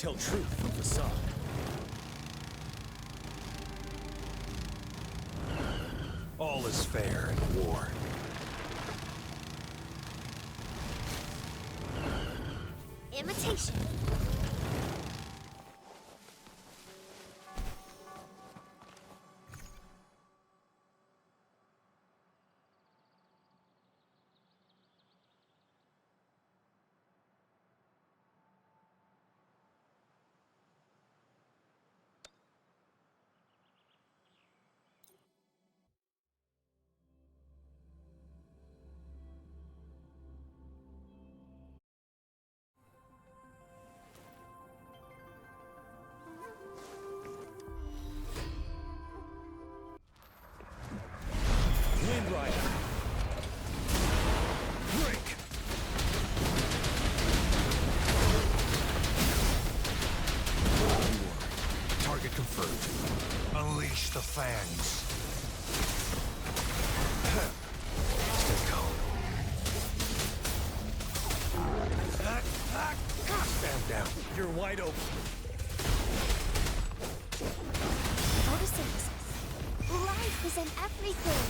Tell truth from facade. All is fair in war. Imitation. Wind Rider. Break. Target confirmed. Unleash the fangs. Stay calm. Stand down. You're wide open. Photosynthesis. Life is in everything.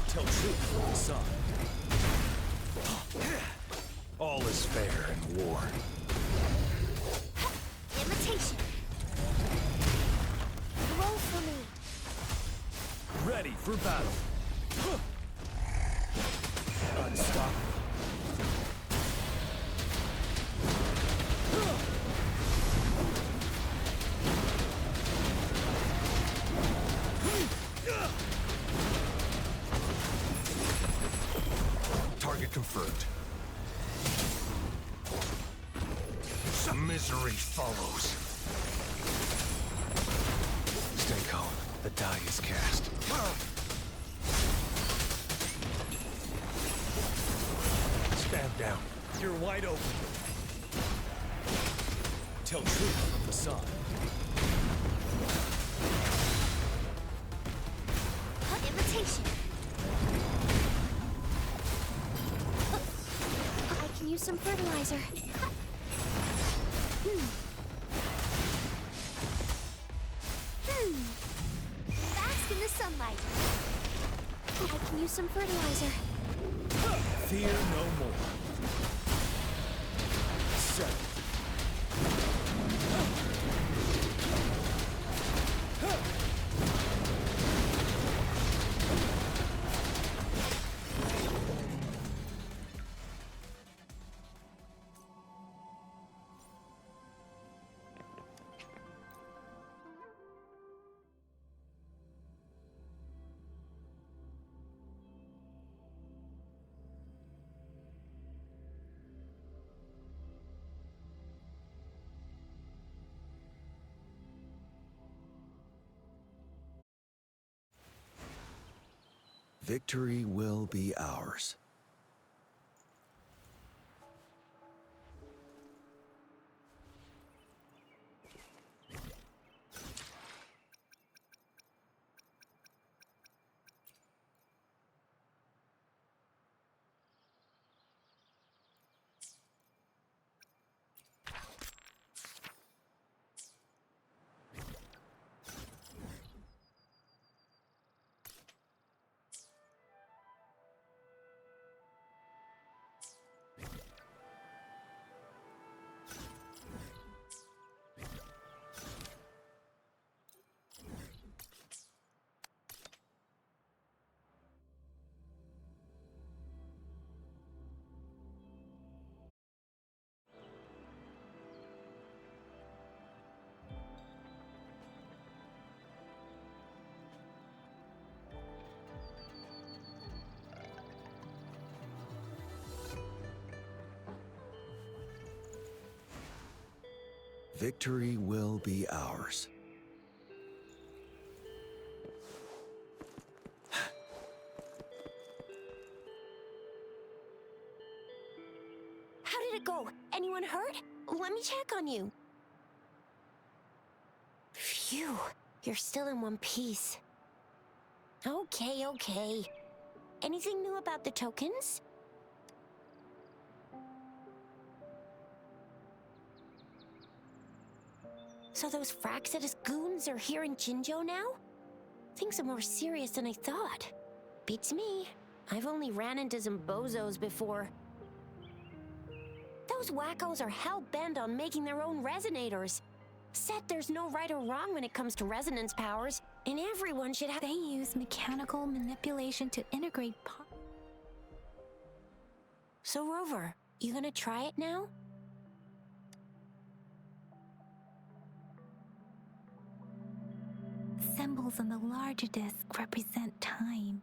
Tell truth from facade. All is fair in war. Imitation. Roll for me. Ready for battle. Unstoppable. Target confirmed. Some misery follows. Stay calm. The die is cast. Stand down. You're wide open. Tell truth from facade. Imitation. I can use some fertilizer. Bask in the sunlight. I can use some fertilizer. Fear no more. Set. Victory will be ours. Victory will be ours. How did it go? Anyone hurt? Let me check on you. Phew, you're still in one piece. Okay. anything new about the tokens? So those Fraxidus goons are here in Jinzhou now? Things are more serious than I thought. Beats me. I've only ran into some bozos before. Those wackos are hell-bent on making their own resonators. Said there's no right or wrong when it comes to resonance powers, and everyone should have— They use mechanical manipulation to integrate So Rover, you gonna try it now? symbols on the larger disk represent time,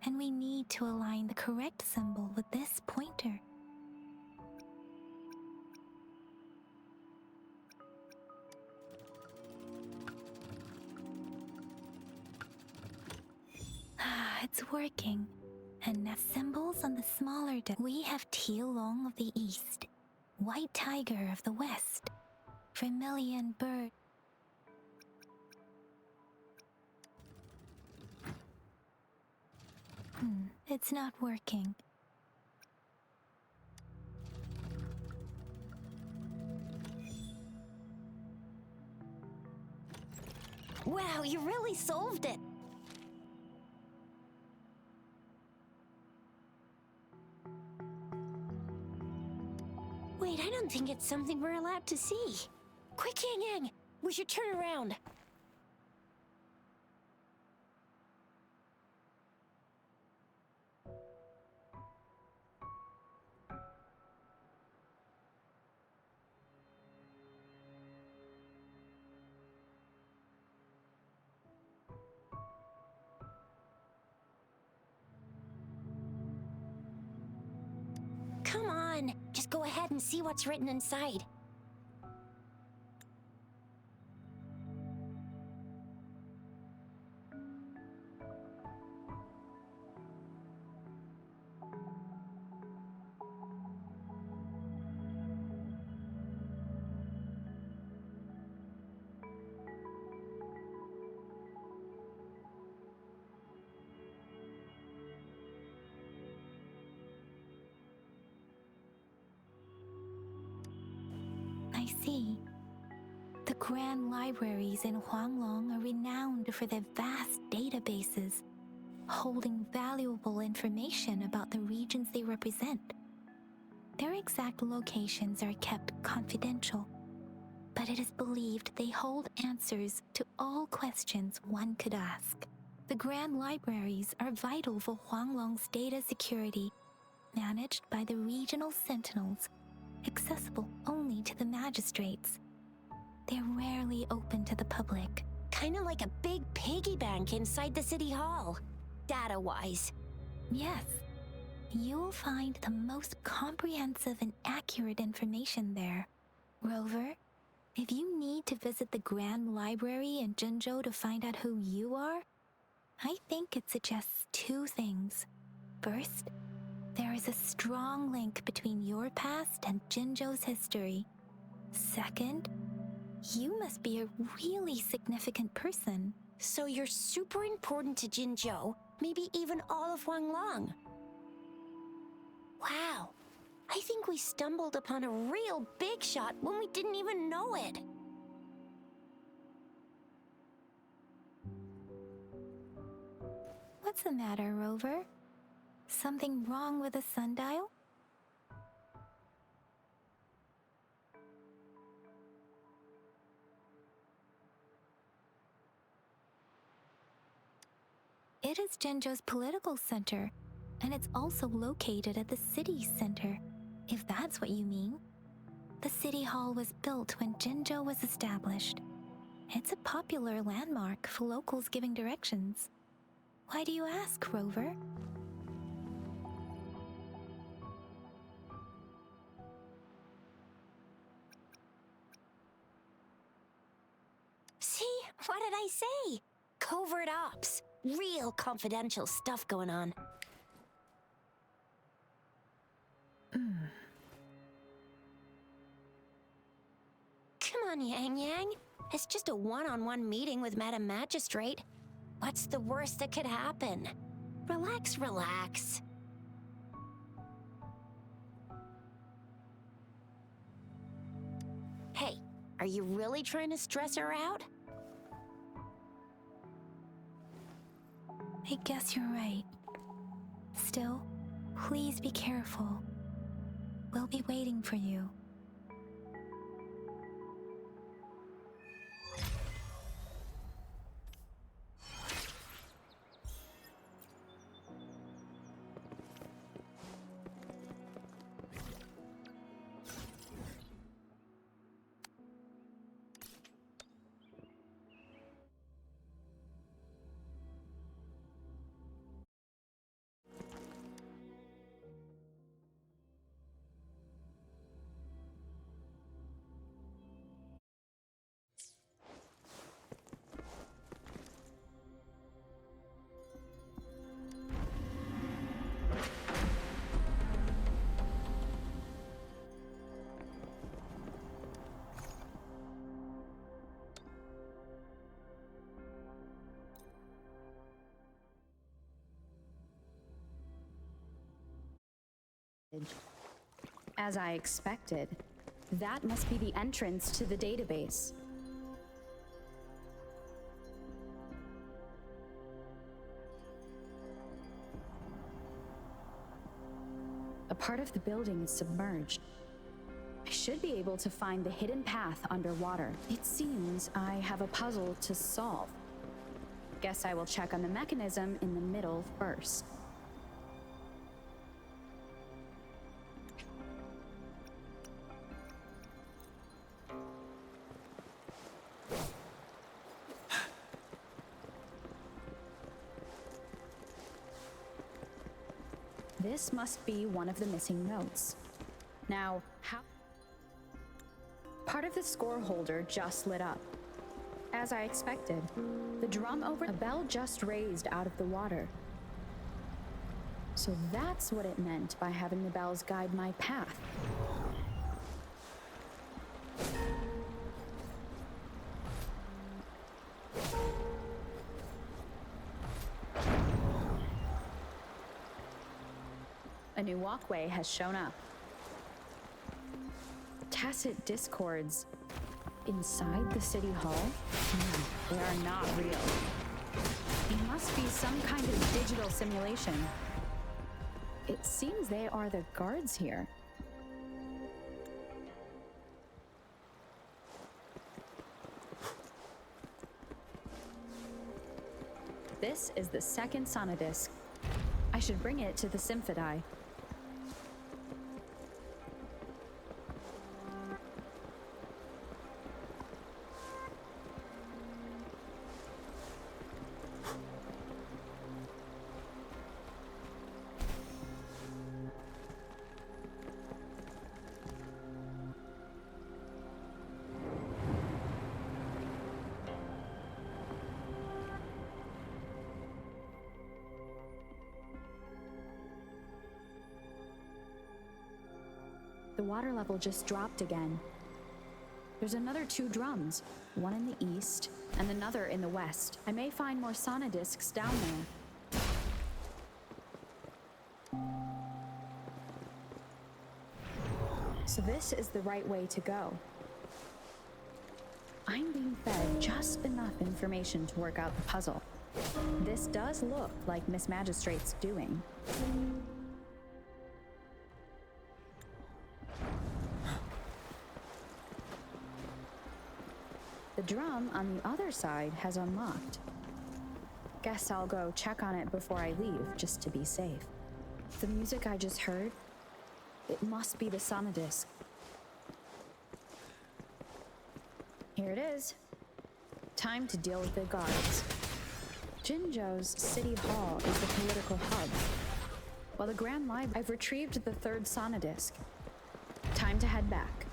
and we need to align the correct symbol with this pointer. It's working. And now symbols on the smaller disk. We have Tielong of the east, White Tiger of the west, Vermilion Bird. It's not working. Wow, you really solved it! Wait, I don't think it's something we're allowed to see. Quick, Yang Yang! We should turn around. Come on, just go ahead and see what's written inside. I see. The grand libraries in Huanglong are renowned for their vast databases, holding valuable information about the regions they represent. Their exact locations are kept confidential, but it is believed they hold answers to all questions one could ask. The grand libraries are vital for Huanglong's data security, managed by the regional sentinels, accessible only to the magistrates. They're rarely open to the public. Kinda like a big piggy bank inside the city hall, data-wise. Yes, you'll find the most comprehensive and accurate information there. Rover, if you need to visit the Grand Library in Jinzhou to find out who you are, I think it suggests two things. First, there is a strong link between your past and Jinzhou's history. Second, you must be a really significant person. So you're super important to Jinzhou, maybe even all of Huanglong. Wow, I think we stumbled upon a real big shot when we didn't even know it. What's the matter, Rover? Something wrong with the sundial? It is Jinzhou's political center, and it's also located at the city center, if that's what you mean. The city hall was built when Jinzhou was established. It's a popular landmark for locals giving directions. Why do you ask, Rover? See, what did I say? Covert ops. Real confidential stuff going on. Come on, Yang Yang. It's just a one-on-one meeting with Madam Magistrate. What's the worst that could happen? Relax, relax. Hey, are you really trying to stress her out? I guess you're right. Still, please be careful. We'll be waiting for you. As I expected, that must be the entrance to the database. A part of the building is submerged. I should be able to find the hidden path underwater. It seems I have a puzzle to solve. Guess I will check on the mechanism in the middle first. This must be one of the missing notes. Now, how? Part of the score holder just lit up. As I expected, the drum over a bell just raised out of the water. So that's what it meant by having the bells guide my path. A new walkway has shown up. Tacit discords inside the city hall? They are not real. It must be some kind of digital simulation. It seems they are the guards here. This is the second sonodisc. I should bring it to the Symphodi. The water level just dropped again. There's another 2 drums, one in the east and another in the west. I may find more sonodiscs down there. So this is the right way to go. I'm being fed just enough information to work out the puzzle. This does look like Miss Magistrate's doing. The drum on the other side has unlocked. Guess I'll go check on it before I leave, just to be safe. The music I just heard, it must be the sonodisc. Here it is. Time to deal with the guards. Jinzhou's City Hall is the political hub, while the Grand Library, I've retrieved the 3rd sonodisc. Time to head back.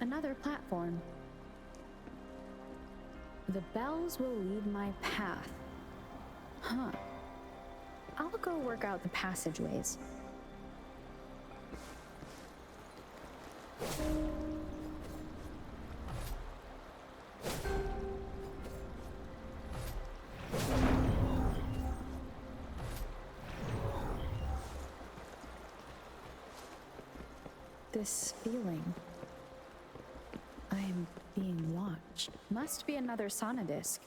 Another platform. The bells will lead my path. Huh. I'll go work out the passageways. This feeling. I am being watched. Must be another sonodisc.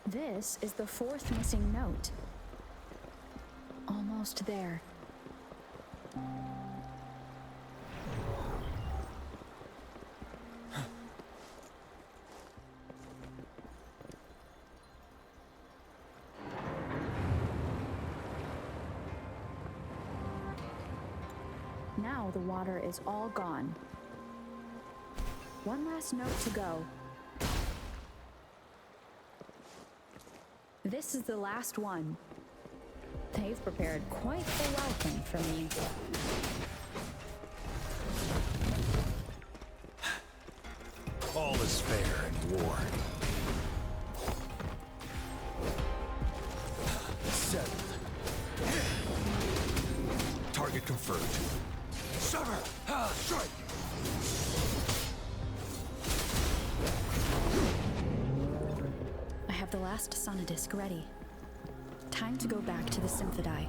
This is the fourth missing note. Almost there. Now the water is all gone. One last note to go. This is the last one. They've prepared quite the welcome for me. All is fair in war. Settled. Target confirmed. Sever! Strike! I have the last sonodisc ready. Time to go back to the Symphodi.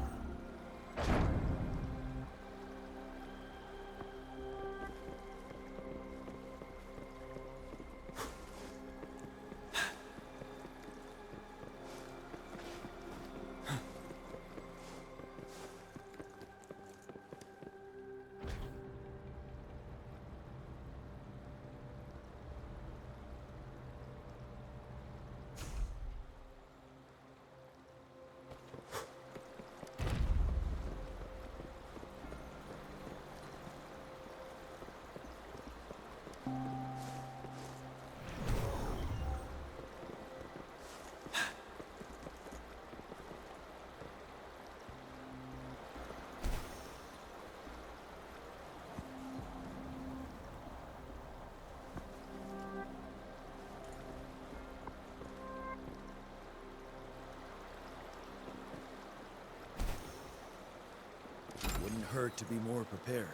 Wouldn't hurt to be more prepared.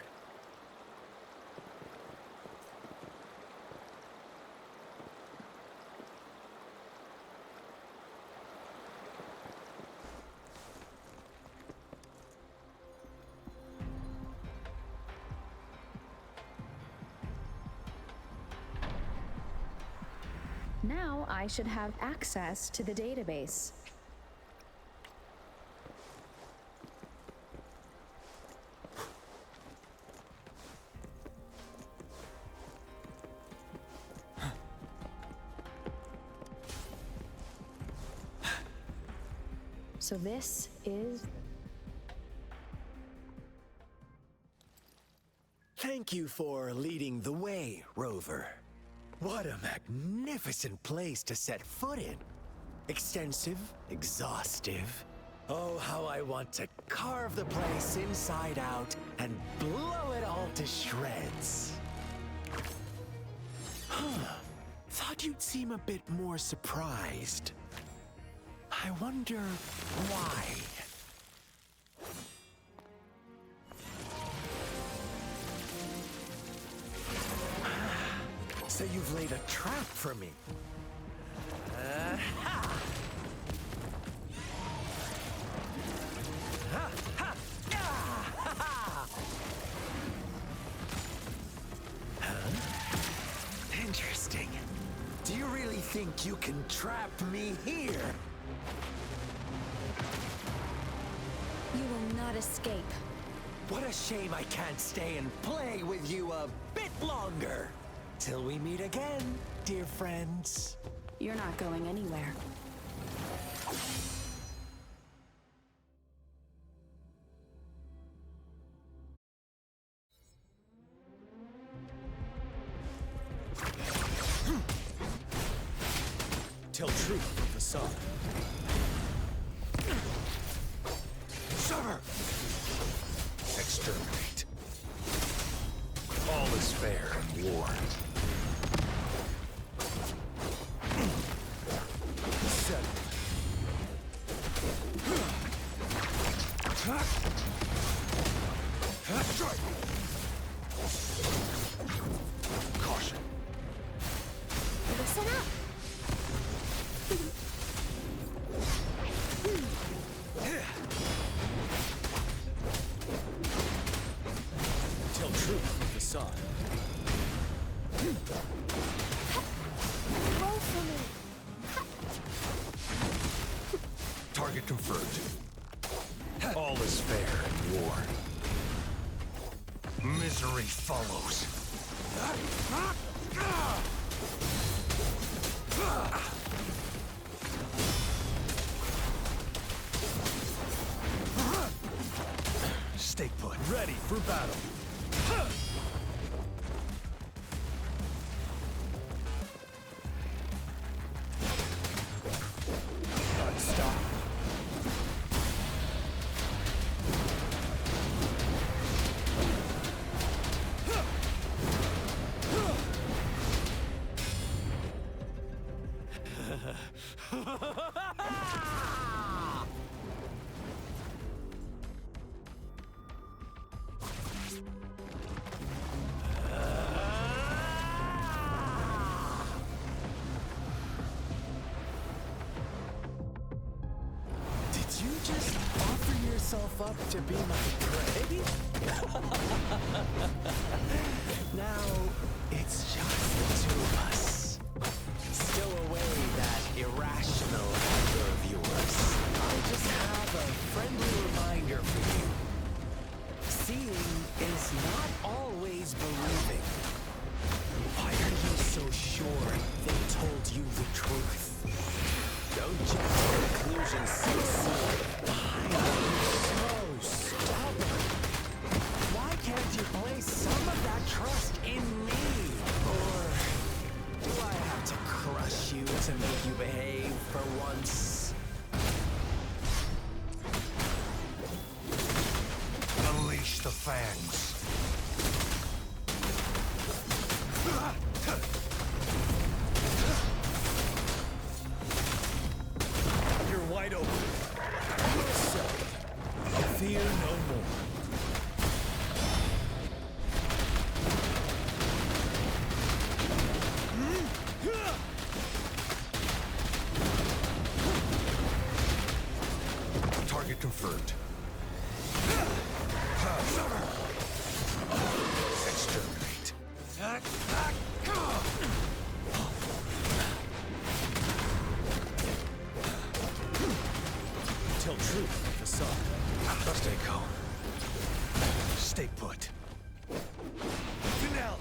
Now I should have access to the database. So this is... Thank you for leading the way, Rover. What a magnificent place to set foot in. Extensive, exhaustive. Oh, how I want to carve the place inside out and blow it all to shreds. Thought you'd seem a bit more surprised. I wonder why. So you've laid a trap for me. Ha! Ha! Ha! Ah! Ha! Ha! Huh? Interesting. Do you really think you can trap me here? You will not escape. What a shame I can't stay and play with you a bit longer. Till we meet again, dear friends. You're not going anywhere. Tell truth with the sun. Sever! Exterminate. All is fair war. Settle. Strike. Caution. Listen up. Tell truth with the sun. Roll for me. Target confirmed. All is fair in war. Misery follows. Stay put. Ready for battle. Stop. Did you just offer yourself up to be my prey? Now, it's just the two of us. Stow away that irrational anger of yours. I just have a friendly reminder for you. Seeing is not always believing. Why are you so sure they told you the truth? Don't jump to conclusions so soon. Why are you so stubborn? Why can't you place some of that trust in me? Or do I have to crush you to make you behave for once? Unleash the fangs. You're wide open. So, fear no more. Target confirmed. Exterminate. Tell truth with the sun. Stay calm. Stay put. Finale.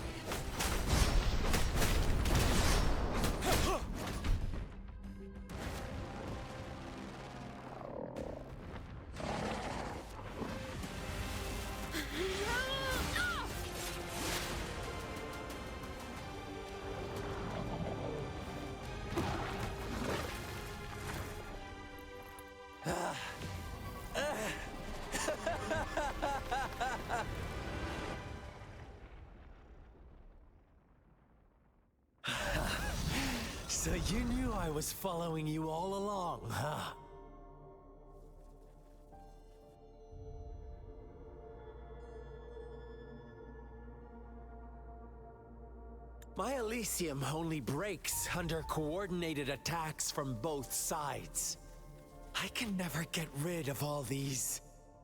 So you knew I was following you all along, huh? My Elysium only breaks under coordinated attacks from both sides. I can never get rid of all these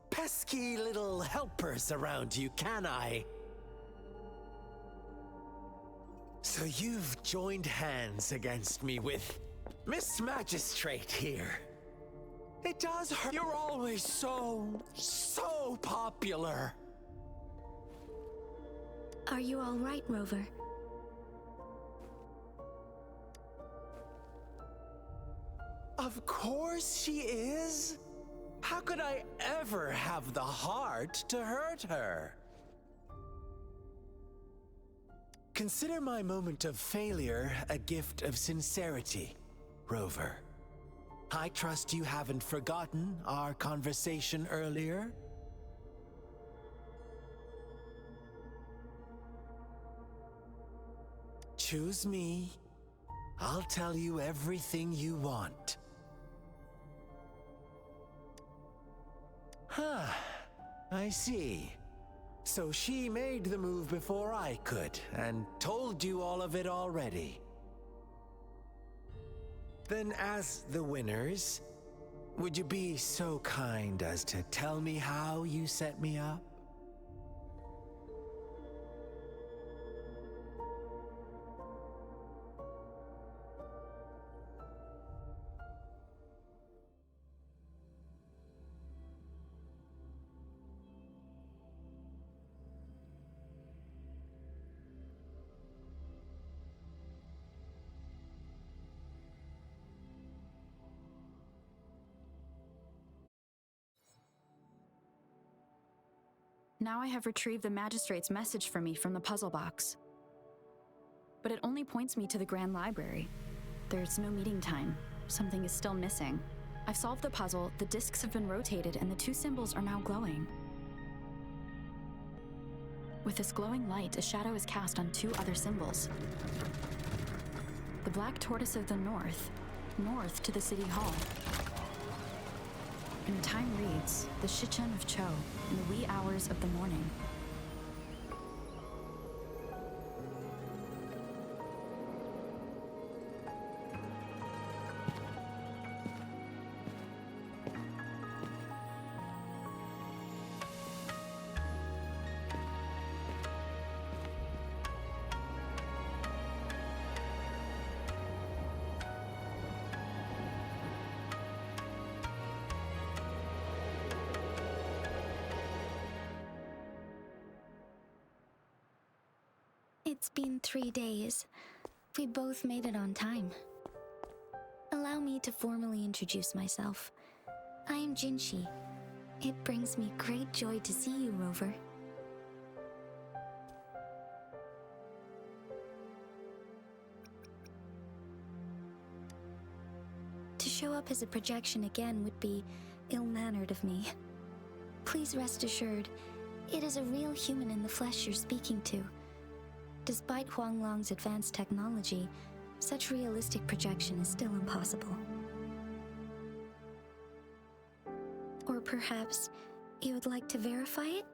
pesky little helpers around you, can I? So you've joined hands against me with Miss Magistrate here. It does hurt. You're always so popular. Are you all right, Rover? Of course she is. How could I ever have the heart to hurt her? Consider my moment of failure a gift of sincerity, Rover. I trust you haven't forgotten our conversation earlier? choose me, I'll tell you everything you want. Huh, I see. So she made the move before I could, and told you all of it already. Then as the winners, would you be so kind as to tell me how you set me up? Now I have retrieved the magistrate's message for me from the puzzle box. But it only points me to the Grand Library. There's no meeting time. Something is still missing. I've solved the puzzle, the discs have been rotated, and the two symbols are now glowing. With this glowing light, a shadow is cast on two other symbols. The Black Tortoise of the North, north to the City Hall. And the time reads, the Shichen of Cho, in the wee hours of the morning. It's been 3 days. We both made it on time. Allow me to formally introduce myself. I am Jinshi. It brings me great joy to see you, Rover. To show up as a projection again would be ill-mannered of me. Please rest assured, it is a real human in the flesh you're speaking to. Despite Huanglong's advanced technology, such realistic projection is still impossible. Or perhaps you would like to verify it?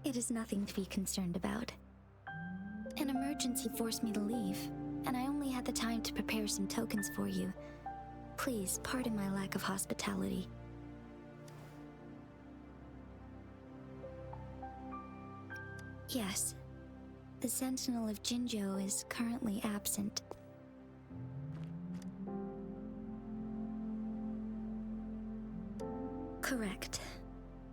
It is nothing to be concerned about. An emergency forced me to leave, and I only had the time to prepare some tokens for you. Please pardon my lack of hospitality. Yes, the Sentinel of Jinzhou is currently absent. Correct.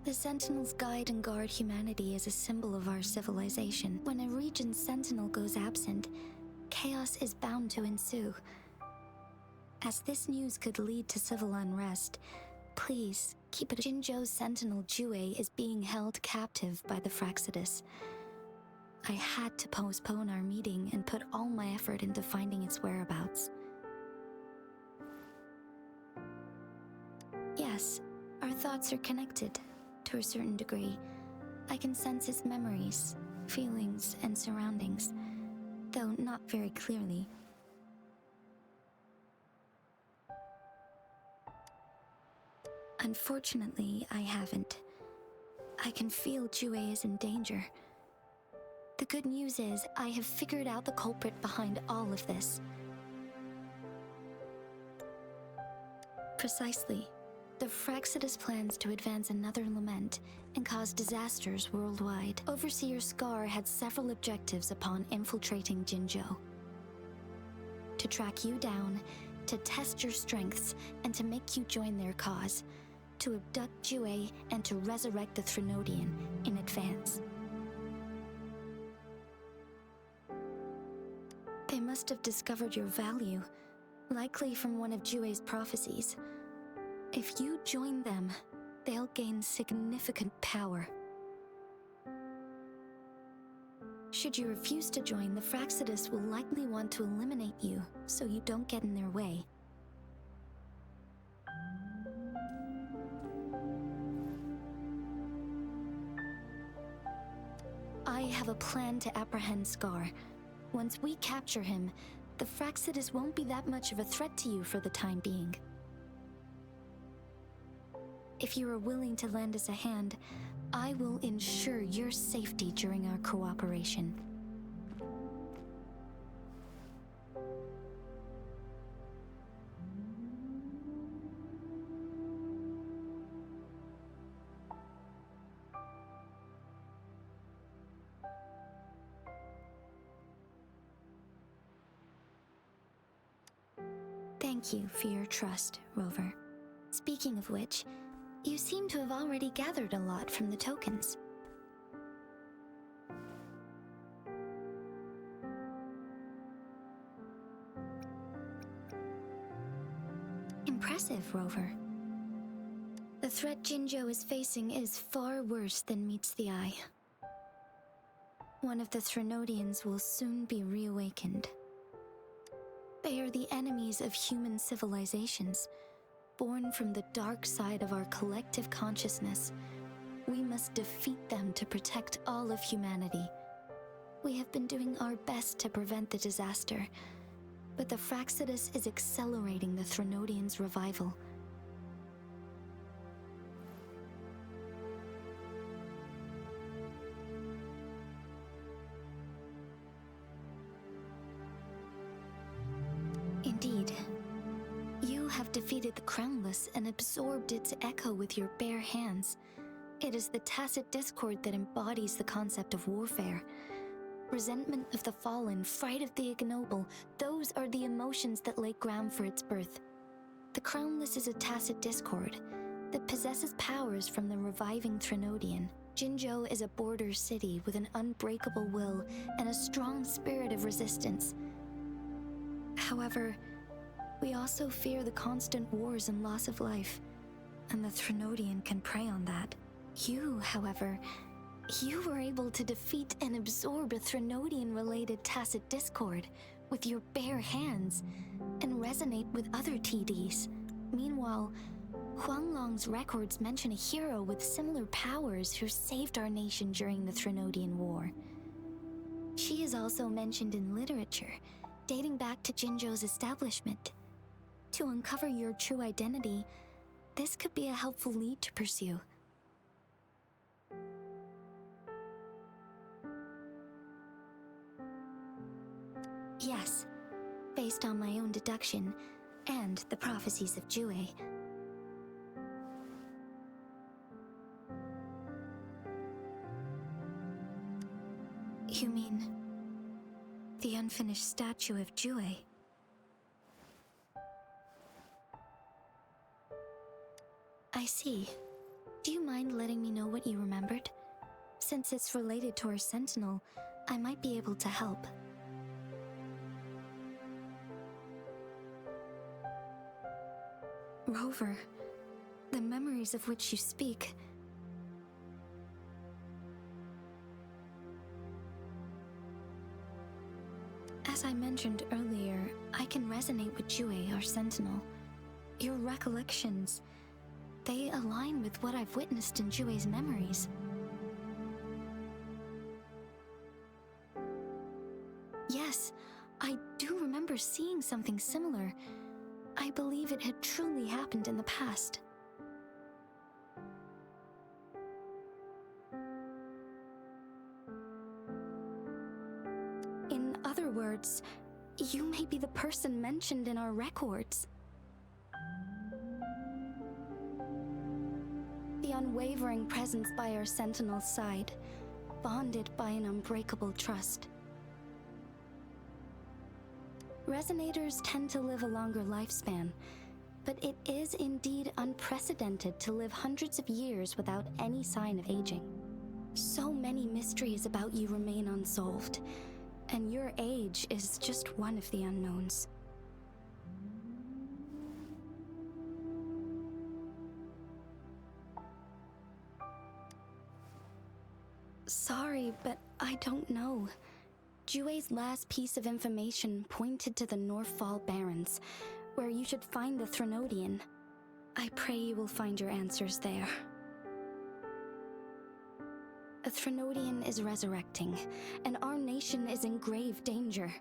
The Sentinels guide and guard humanity as a symbol of our civilization. When a region's sentinel goes absent, chaos is bound to ensue. As this news could lead to civil unrest, please keep it. Jinzhou's sentinel Jue is being held captive by the Fraxidus. I had to postpone our meeting and put all my effort into finding its whereabouts. Yes, our thoughts are connected. To a certain degree, I can sense his memories, feelings, and surroundings, though not very clearly. Unfortunately, I haven't. I can feel Jue is in danger. The good news is, I have figured out the culprit behind all of this. Precisely. The Fraxidus plans to advance another lament and cause disasters worldwide. Overseer Scar had several objectives upon infiltrating Jinzhou. To track you down, to test your strengths, and to make you join their cause. To abduct Jue and to resurrect the Threnodian in advance. They must have discovered your value, likely from one of Jue's prophecies. If you join them, they'll gain significant power. Should you refuse to join, the Fraxidus will likely want to eliminate you, so you don't get in their way. I have a plan to apprehend Scar. Once we capture him, the Fraxidus won't be that much of a threat to you for the time being. If you are willing to lend us a hand, I will ensure your safety during our cooperation. Thank you for your trust, Rover. Speaking of which, you seem to have already gathered a lot from the tokens. Impressive, Rover. The threat Jinzhou is facing is far worse than meets the eye. One of the Threnodians will soon be reawakened. They are the enemies of human civilizations, born from the dark side of our collective consciousness. We must defeat them to protect all of humanity. We have been doing our best to prevent the disaster, but the Fraxidus is accelerating the Threnodians' revival. Indeed. You have defeated the Crownless and absorbed its echo with your bare hands. It is the tacit discord that embodies the concept of warfare. Resentment of the fallen, fright of the ignoble, those are the emotions that lay ground for its birth. The Crownless is a tacit discord that possesses powers from the reviving Threnodian. Jinzhou is a border city with an unbreakable will and a strong spirit of resistance. However, we also fear the constant wars and loss of life, and the Threnodian can prey on that. You, however, you were able to defeat and absorb a Threnodian-related tacit discord with your bare hands and resonate with other TDs. Meanwhile, Huanglong's records mention a hero with similar powers who saved our nation during the Threnodian War. She is also mentioned in literature, dating back to Jinzhou's establishment. To uncover your true identity, this could be a helpful lead to pursue. Yes, based on my own deduction and the prophecies of Jue. You mean the unfinished statue of Jue? I see. Do you mind letting me know what you remembered? Since it's related to our sentinel, I might be able to help. Rover, the memories of which you speak. As I mentioned earlier, I can resonate with Jue, our sentinel. Your recollections, they align with what I've witnessed in Jue's memories. Yes, I do remember seeing something similar. I believe it had truly happened in the past. In other words, you may be the person mentioned in our records. The unwavering presence by our sentinel's side, bonded by an unbreakable trust. Resonators tend to live a longer lifespan, but it is indeed unprecedented to live hundreds of years without any sign of aging. So many mysteries about you remain unsolved, and your age is just one of the unknowns. Sorry, but I don't know. Jue's last piece of information pointed to the Northfall Barrens, where you should find the Threnodian. I pray you will find your answers there. A Threnodian is resurrecting, and our nation is in grave danger.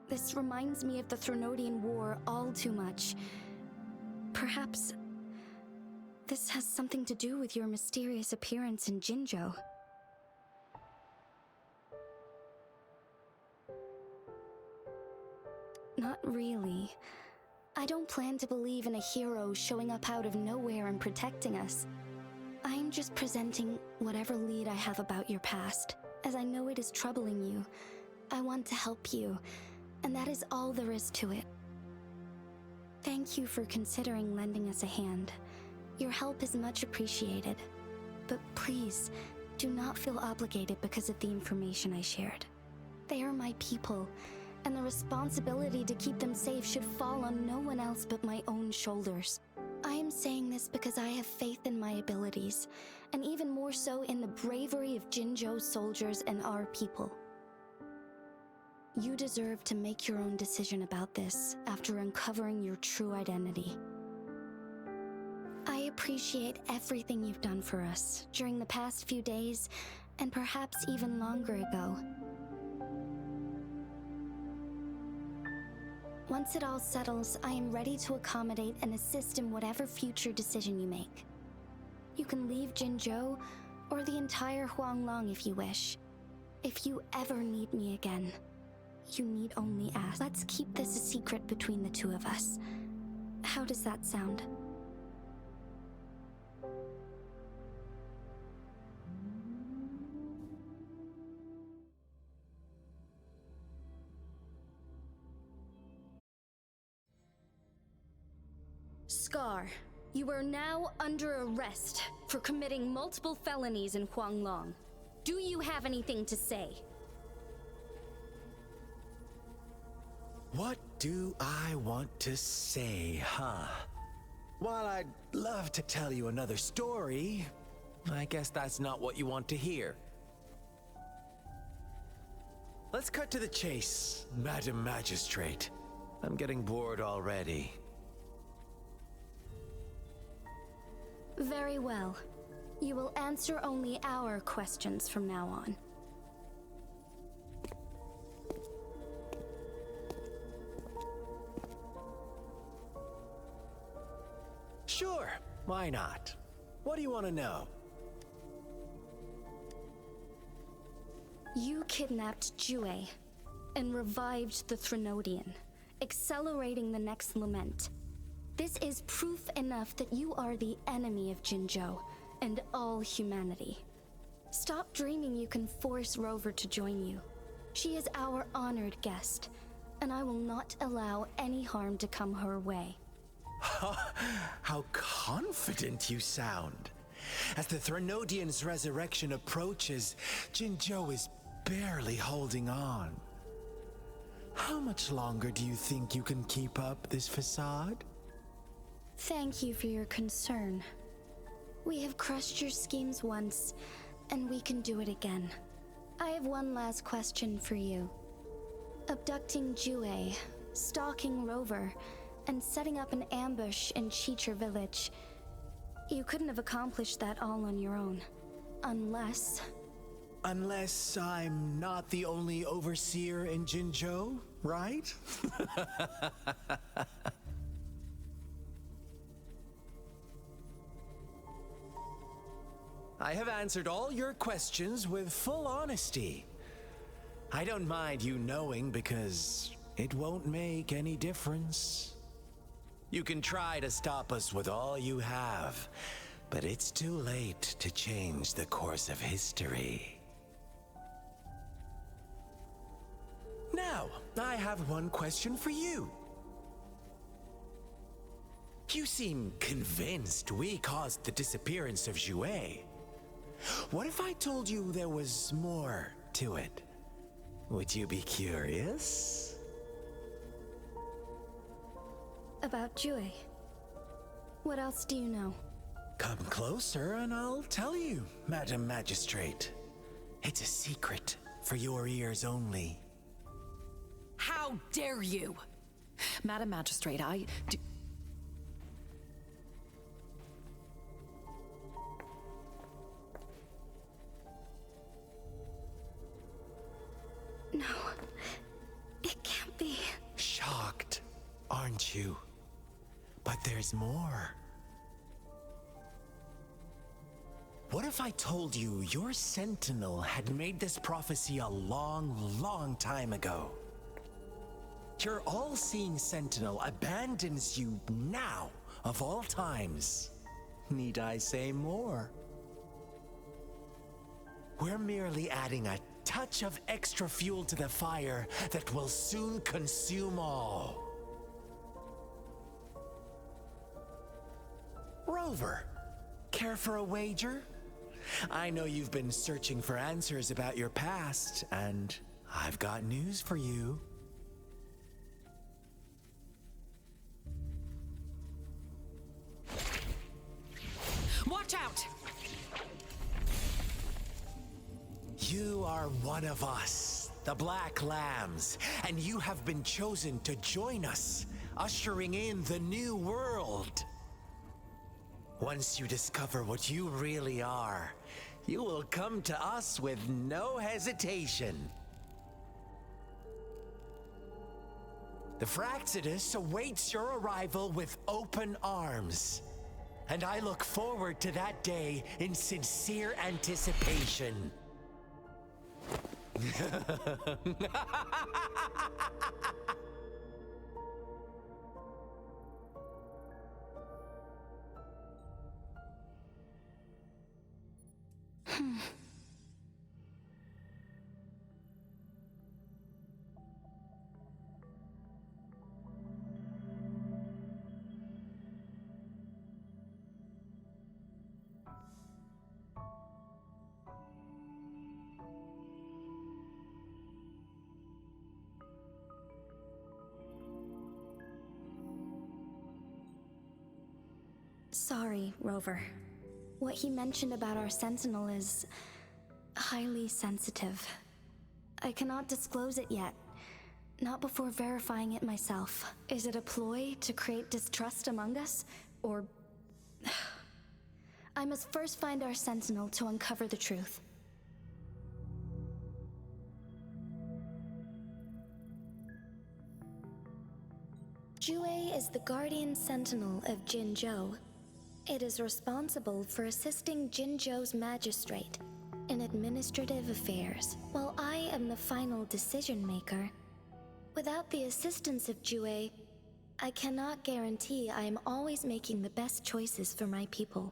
This reminds me of the Threnodian War all too much. Perhaps this has something to do with your mysterious appearance in Jinzhou. Not really. I don't plan to believe in a hero showing up out of nowhere and protecting us. I'm just presenting whatever lead I have about your past, as I know it is troubling you. I want to help you, and that is all there is to it. Thank you for considering lending us a hand. Your help is much appreciated. But please, do not feel obligated because of the information I shared. They are my people, and the responsibility to keep them safe should fall on no one else but my own shoulders. I am saying this because I have faith in my abilities, and even more so in the bravery of Jinzhou's soldiers and our people. You deserve to make your own decision about this after uncovering your true identity. I appreciate everything you've done for us during the past few days, and perhaps even longer ago. Once it all settles, I am ready to accommodate and assist in whatever future decision you make. You can leave Jinzhou, or the entire Huanglong if you wish. If you ever need me again, you need only ask. Let's keep this a secret between the two of us. How does that sound? Scar, you are now under arrest for committing multiple felonies in Huanglong. Do you have anything to say? What do I want to say, huh? While I'd love to tell you another story, I guess that's not what you want to hear. Let's cut to the chase, Madam Magistrate. I'm getting bored already. Very well. You will answer only our questions from now on. Sure, why not? What do you want to know? You kidnapped Jue and revived the Threnodian, accelerating the next lament. This is proof enough that you are the enemy of Jinzhou and all humanity. Stop dreaming you can force Rover to join you. She is our honored guest, and I will not allow any harm to come her way. How confident you sound. As the Threnodian's resurrection approaches, Jinzhou is barely holding on. How much longer do you think you can keep up this facade? Thank you for your concern. We have crushed your schemes once, and we can do it again. I have one last question for you. Abducting Jue, stalking Rover, and setting up an ambush in Chicher village. You couldn't have accomplished that all on your own. Unless I'm not the only overseer in Jinzhou, right? I have answered all your questions with full honesty. I don't mind you knowing because it won't make any difference. You can try to stop us with all you have, but it's too late to change the course of history. Now, I have one question for you. You seem convinced we caused the disappearance of Jue. What if I told you there was more to it? Would you be curious? about Jue. What else do you know? Come closer and I'll tell you, Madam Magistrate. It's a secret. for your ears only. How dare you? Madam Magistrate, I do... No, it can't be. Shocked, aren't you? But there's more. What if I told you your sentinel had made this prophecy a long, long time ago? Your all-seeing sentinel abandons you now, of all times. Need I say more? We're merely adding a touch of extra fuel to the fire that will soon consume all. Rover, care for a wager? I know you've been searching for answers about your past, and I've got news for you. Watch out! You are one of us, the Black Lambs, and you have been chosen to join us, ushering in the new world. Once you discover what you really are, you will come to us with no hesitation. The Fraxidus awaits your arrival with open arms, and I look forward to that day in sincere anticipation. Sorry, Rover. What he mentioned about our sentinel is highly sensitive. I cannot disclose it yet. Not before verifying it myself. Is it a ploy to create distrust among us? Or... I must first find our sentinel to uncover the truth. Jue is the guardian sentinel of Jinzhou. It is responsible for assisting Jinzhou's magistrate in administrative affairs, while I am the final decision maker. Without the assistance of Jue, I cannot guarantee I am always making the best choices for my people.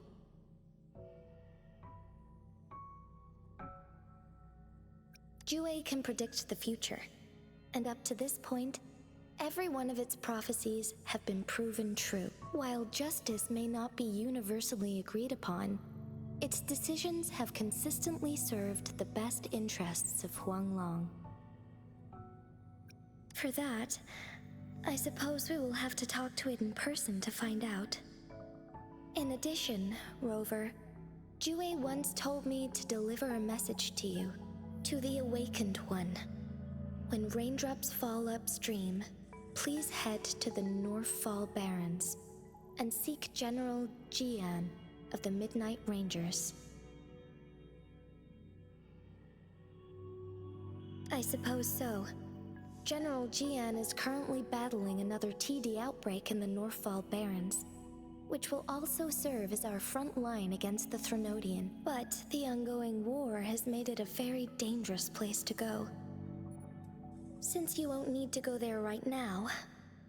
Jue can predict the future, and up to this point, every one of its prophecies have been proven true. While justice may not be universally agreed upon, its decisions have consistently served the best interests of Huanglong. For that, I suppose we will have to talk to it in person to find out. In addition, Rover, Jue once told me to deliver a message to you, to the Awakened One. When raindrops fall upstream, please head to the Northfall Barrens and seek General Jian of the Midnight Rangers. I suppose so. General Jian is currently battling another TD outbreak in the Northfall Barrens, which will also serve as our front line against the Threnodian. But the ongoing war has made it a very dangerous place to go. Since you won't need to go there right now,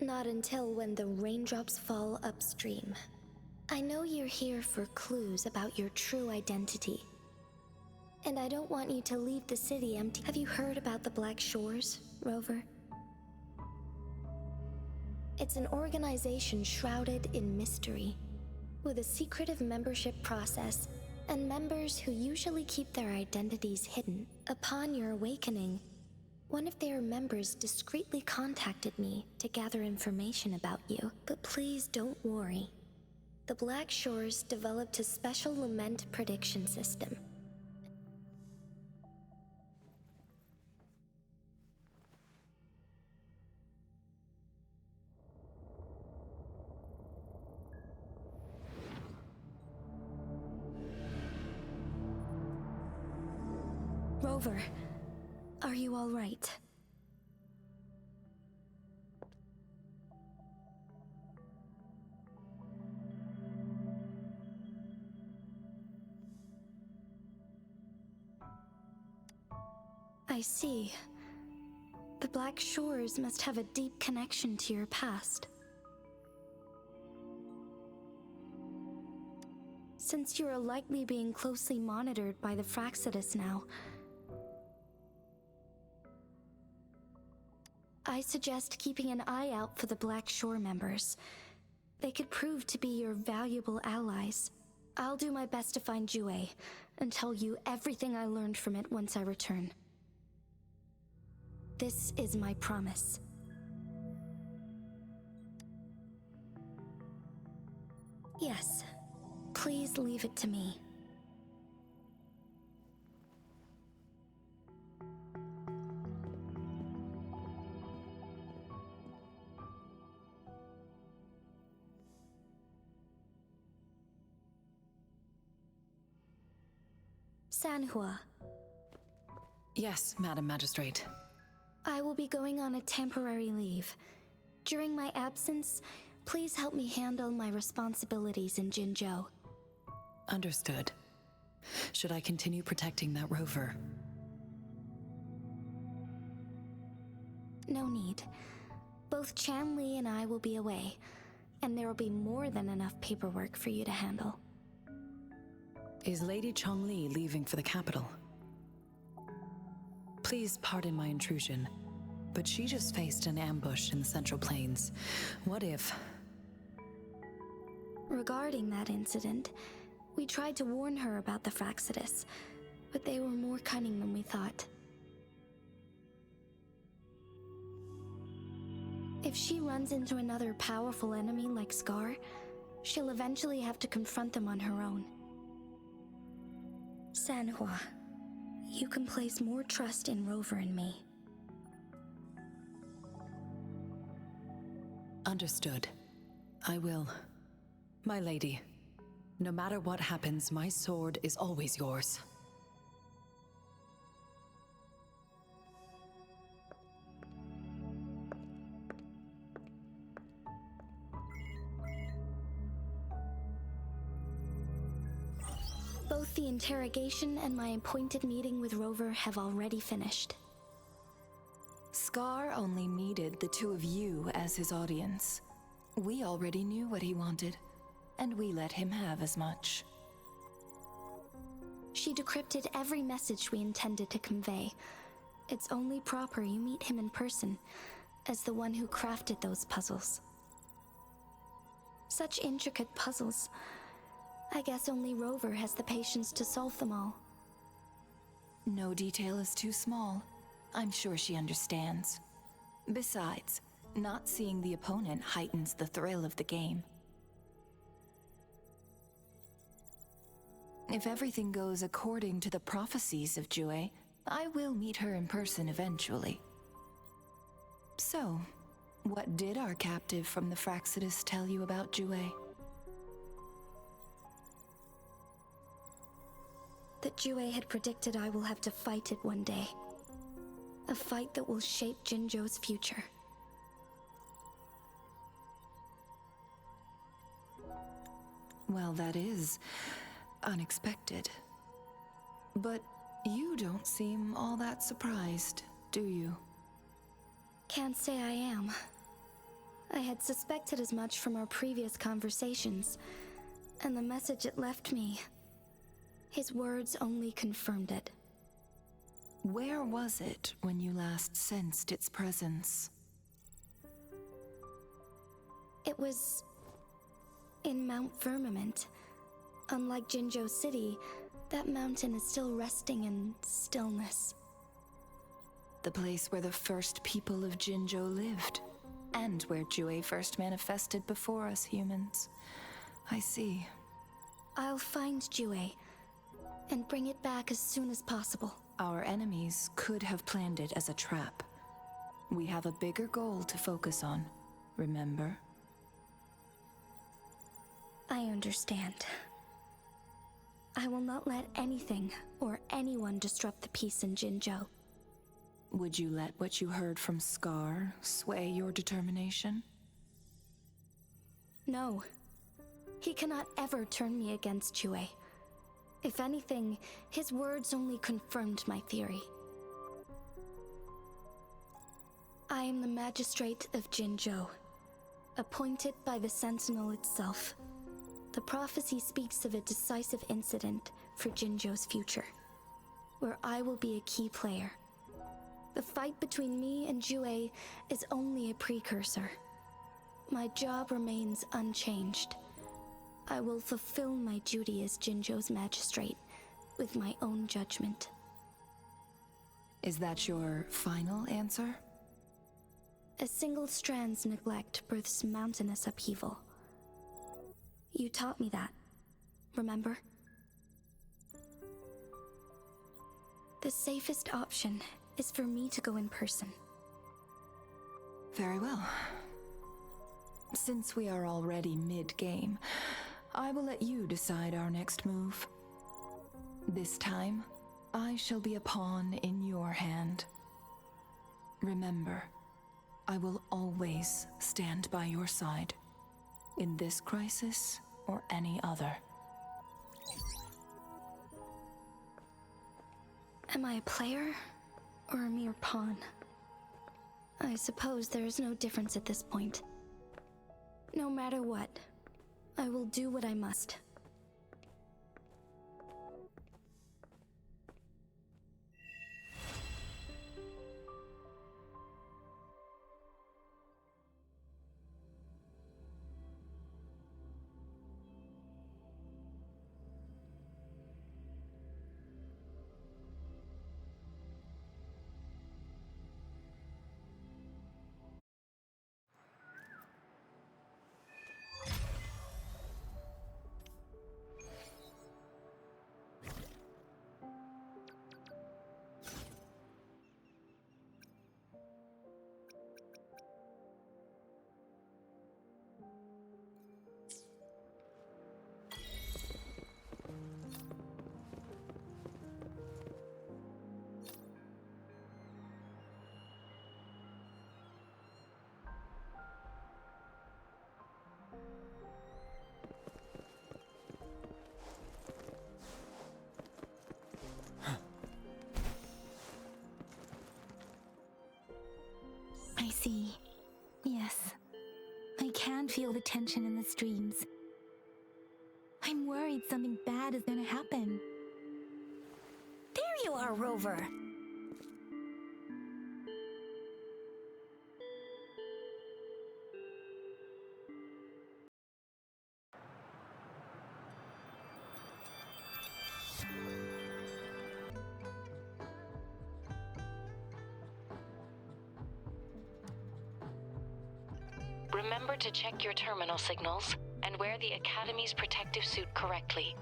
not until when the raindrops fall upstream. I know you're here for clues about your true identity. And I don't want you to leave the city empty. Have you heard about the Black Shores, Rover? It's an organization shrouded in mystery, with a secretive membership process and members who usually keep their identities hidden. Upon your awakening, one of their members discreetly contacted me to gather information about you. But please don't worry. The Black Shores developed a special lament prediction system. Rover, are you all right? I see. The Black Shores must have a deep connection to your past. Since you are likely being closely monitored by the Fraxidus now, I suggest keeping an eye out for the Black Shore members. They could prove to be your valuable allies. I'll do my best to find Jue and tell you everything I learned from it once I return. This is my promise. Yes, please leave it to me. Sanhua, Yes, Madam Magistrate. I will be going on a temporary leave. During my absence, please help me handle my responsibilities in Jinzhou. Understood. Should I continue protecting that rover? No need. Both Chan Li and I will be away, and there will be more than enough paperwork for you to handle. Is Lady Chongli leaving for the capital? Please pardon my intrusion, but she just faced an ambush in the Central Plains. What if... Regarding that incident, we tried to warn her about the Fraxidus, but they were more cunning than we thought. If she runs into another powerful enemy like Scar, she'll eventually have to confront them on her own. Sanhua, you can place more trust in Rover and me. Understood. I will. My lady, no matter what happens, my sword is always yours. Both the interrogation and my appointed meeting with Rover have already finished. Scar only needed the two of you as his audience. We already knew what he wanted, and we let him have as much. She decrypted every message we intended to convey. It's only proper you meet him in person, as the one who crafted those puzzles. Such intricate puzzles. I guess only Rover has the patience to solve them all. No detail is too small. I'm sure she understands. Besides, not seeing the opponent heightens the thrill of the game. If everything goes according to the prophecies of Jue, I will meet her in person eventually. So, what did our captive from the Fraxidus tell you about Jue? That Jue had predicted I will have to fight it one day. A fight that will shape Jinzhou's future. Well, that is unexpected. But you don't seem all that surprised, do you? Can't say I am. I had suspected as much from our previous conversations, and the message it left me. His words only confirmed it. Where was it when you last sensed its presence? It was in Mount Firmament. Unlike Jinzhou City, that mountain is still resting in stillness. The place where the first people of Jinzhou lived, and where Jue first manifested before us humans. I see. I'll find Jue and bring it back as soon as possible. Our enemies could have planned it as a trap. We have a bigger goal to focus on, remember? I understand. I will not let anything or anyone disrupt the peace in Jinzhou. Would you let what you heard from Scar sway your determination? No. He cannot ever turn me against Jue. If anything, his words only confirmed my theory. I am the magistrate of Jinzhou, appointed by the Sentinel itself. The prophecy speaks of a decisive incident for Jinzhou's future, where I will be a key player. The fight between me and Jue is only a precursor. My job remains unchanged. I will fulfill my duty as Jinzhou's magistrate with my own judgment. Is that your final answer? A single strand's neglect births mountainous upheaval. You taught me that, remember? The safest option is for me to go in person. Very well. Since we are already mid-game, I will let you decide our next move. This time, I shall be a pawn in your hand. Remember, I will always stand by your side, in this crisis or any other. Am I a player or a mere pawn? I suppose there is no difference at this point. No matter what, I will do what I must. I see. Yes. I can feel the tension in the streams. I'm worried something bad is gonna happen. There you are, Rover. Remember to check your terminal signals and wear the Academy's protective suit correctly.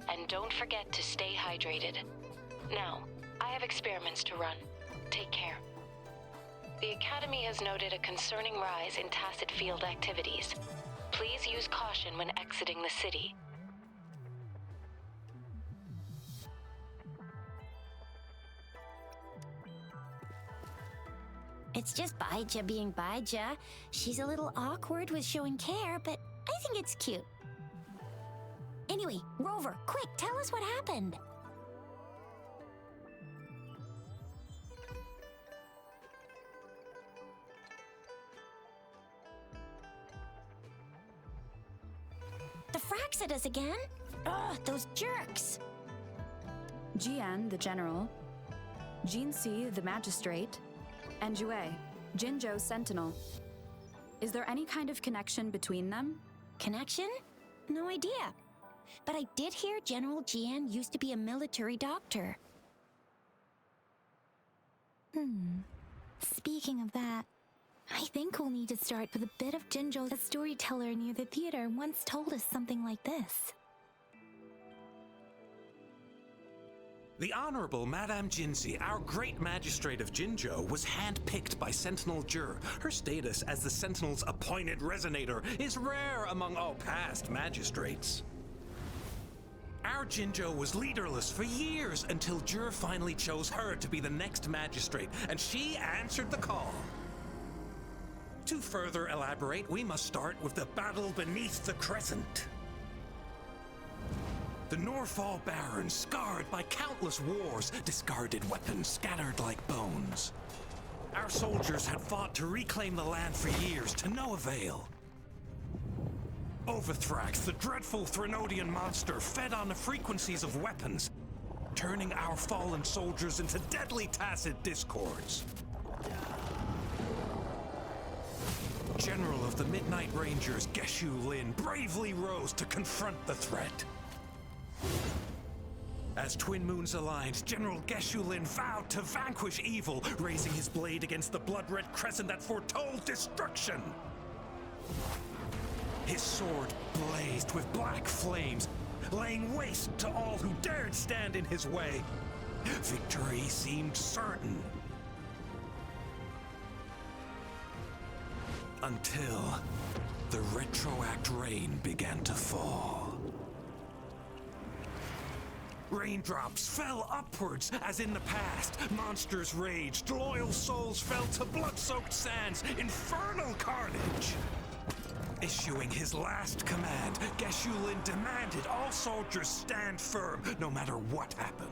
And don't forget to stay hydrated. Now, I have experiments to run. Take care. The Academy has noted a concerning rise in tacit field activities. Please use caution when exiting the city. It's just Baija being Baija. She's a little awkward with showing care, but I think it's cute. Anyway, Rover, quick, tell us what happened. The Fraxidus again? Ugh, those jerks! Jian, the general, Jinxi, the magistrate, and Jue, Jinzhou's sentinel. Is there any kind of connection between them? Connection? No idea. but I did hear General Jian used to be a military doctor. Speaking of that, I think we'll need to start with a bit of Jinzhou. A storyteller near the theater once told us something like this. The Honorable Madame Jinzi, our great magistrate of Jinzhou, was handpicked by Sentinel Jur. Her status as the Sentinel's appointed resonator is rare among all past magistrates. Our Jinzhou was leaderless for years until Jur finally chose her to be the next magistrate, and she answered the call. To further elaborate, we must start with the battle beneath the Crescent. The Norfall Barons, scarred by countless wars, discarded weapons scattered like bones. Our soldiers had fought to reclaim the land for years, to no avail. Overthrax, the dreadful Threnodian monster, fed on the frequencies of weapons, turning our fallen soldiers into deadly tacit discords. General of the Midnight Rangers, Geshu Lin, bravely rose to confront the threat. As Twin Moons aligned, General Geshu Lin vowed to vanquish evil, raising his blade against the blood-red crescent that foretold destruction. His sword blazed with black flames, laying waste to all who dared stand in his way. Victory seemed certain. Until the retroact rain began to fall. Raindrops fell upwards as in the past. Monsters raged, loyal souls fell to blood-soaked sands, infernal carnage. Issuing his last command, Geshu Lin demanded all soldiers stand firm no matter what happened.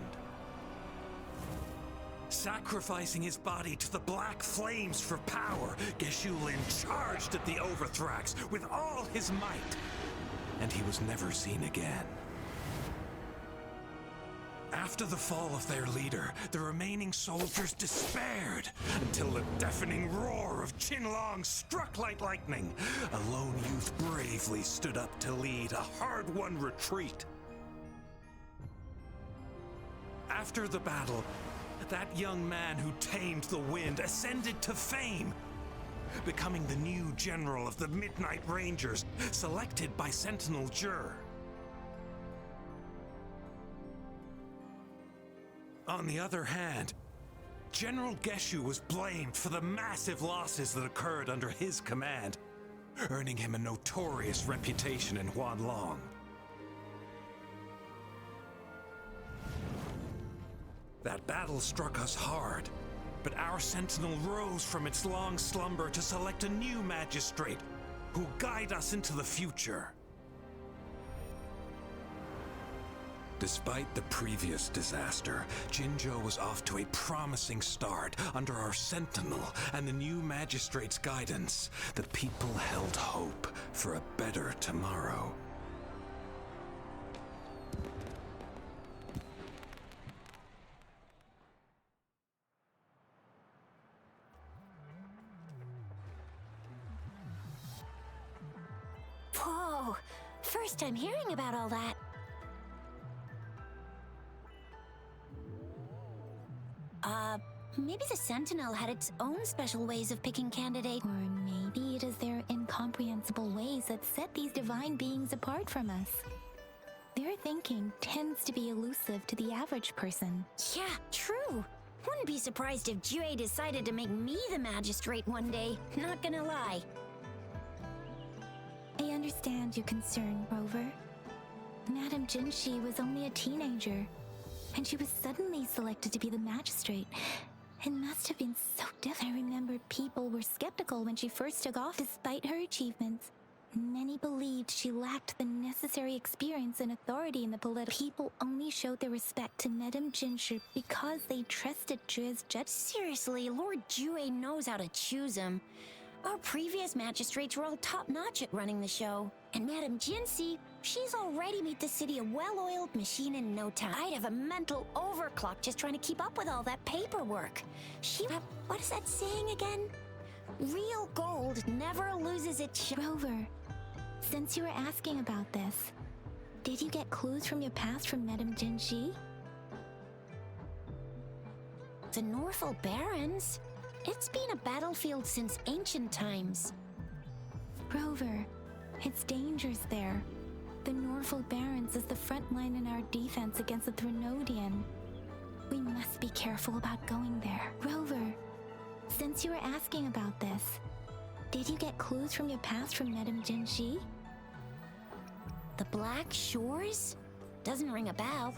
Sacrificing his body to the black flames for power, Geshu Lin charged at the Overthrax with all his might, and he was never seen again. After the fall of their leader, the remaining soldiers despaired until the deafening roar of Qinlong struck like lightning. A lone youth bravely stood up to lead a hard-won retreat. After the battle, that young man who tamed the wind ascended to fame, becoming the new general of the Midnight Rangers, selected by Sentinel Jur. On the other hand, General Geshu was blamed for the massive losses that occurred under his command, earning him a notorious reputation in Huanlong. That battle struck us hard, but our sentinel rose from its long slumber to select a new magistrate who'll guide us into the future. Despite the previous disaster, Jinzhou was off to a promising start under our sentinel and the new magistrate's guidance. The people held hope for a better tomorrow. Whoa! First time hearing about all that. Maybe the Sentinel had its own special ways of picking candidates. Or maybe it is their incomprehensible ways that set these divine beings apart from us. Their thinking tends to be elusive to the average person. Yeah, true. Wouldn't be surprised if Jue decided to make me the magistrate one day. Not gonna lie. I understand your concern, Rover. Madame Jinshi was only a teenager, and she was suddenly selected to be the magistrate. It must have been so difficult. I remember people were skeptical when she first took off. Despite her achievements, many believed she lacked the necessary experience and authority in the political. People only showed their respect to Madame Jinshi because they trusted Jue's judgment. Seriously, Lord Jue knows how to choose him. Our previous magistrates were all top-notch at running the show. And Madame Jinsi, she's already made the city a well-oiled machine in no time. I'd have a mental overclock just trying to keep up with all that paperwork. What is that saying again? Real gold never loses its shine. Rover, since you were asking about this, Did you get clues from your past from Madame Jinji? The Norfolk Barrens? It's been a battlefield since ancient times. Rover, it's dangerous there. The Norfolk Barrens is the front line in our defense against the Threnodian. We must be careful about going there. Rover, since you were asking about this, did you get clues from your past from Madame Jinji? The Black Shores? Doesn't ring a bell.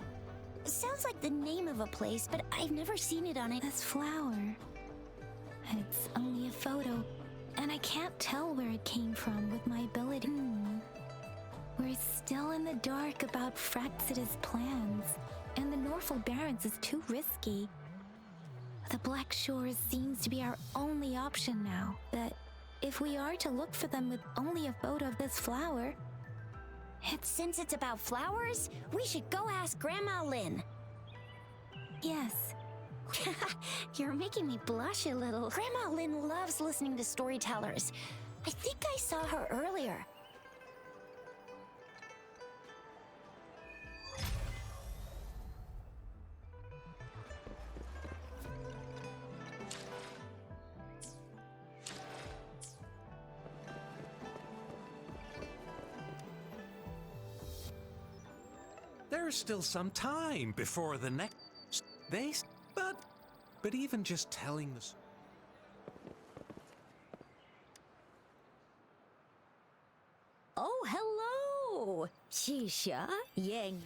Sounds like the name of a place, but I've never seen it on it. This flower. It's only a photo, and I can't tell where it came from with my ability. We're still in the dark about Fraxidus' plans, and the Norfolk Barrens is too risky. The Black Shores seems to be our only option now, but if we are to look for them with only a photo of this flower... Since it's about flowers, we should go ask Grandma Lynn. Yes. You're making me blush a little. Grandma Lynn loves listening to storytellers. I think I saw her earlier. There's still some time before the next base, but even just telling us. Oh, hello! Shisha, Yang.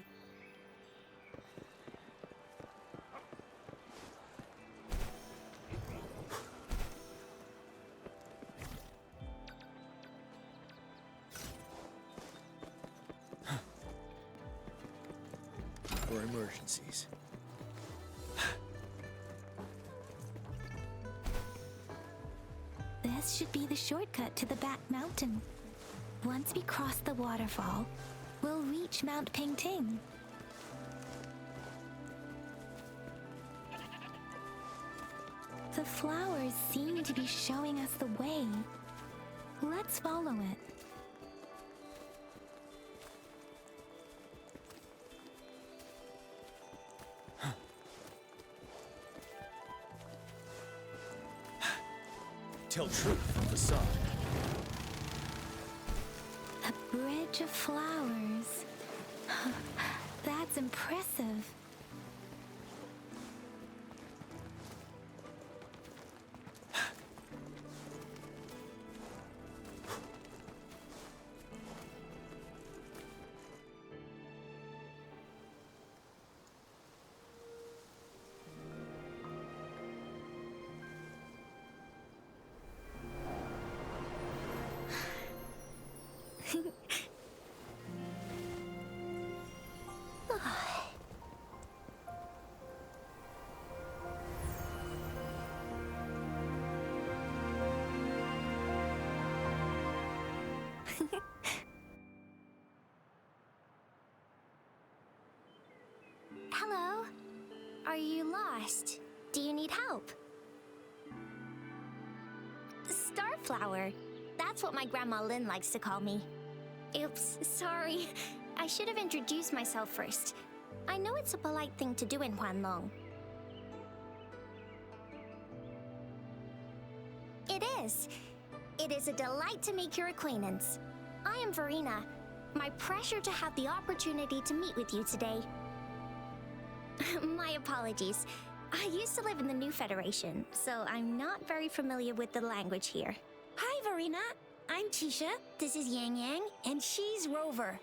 For emergencies. This should be the shortcut to the back mountain. Once we cross the waterfall, we'll reach Mount Pingting. The flowers seem to be showing us the way. Let's follow it. Tell truth from the sun. A bridge of flowers. That's impressive. Hello? Are you lost? Do you need help? Starflower. That's what my Grandma Lynn likes to call me. Oops, sorry. I should have introduced myself first. I know it's a polite thing to do in Huanlong. It is. It is a delight to make your acquaintance. I am Verena. My pleasure to have the opportunity to meet with you today. My apologies. I used to live in the New Federation, so I'm not very familiar with the language here. Hi, Verena. I'm Tisha. This is Yang Yang, and she's Rover.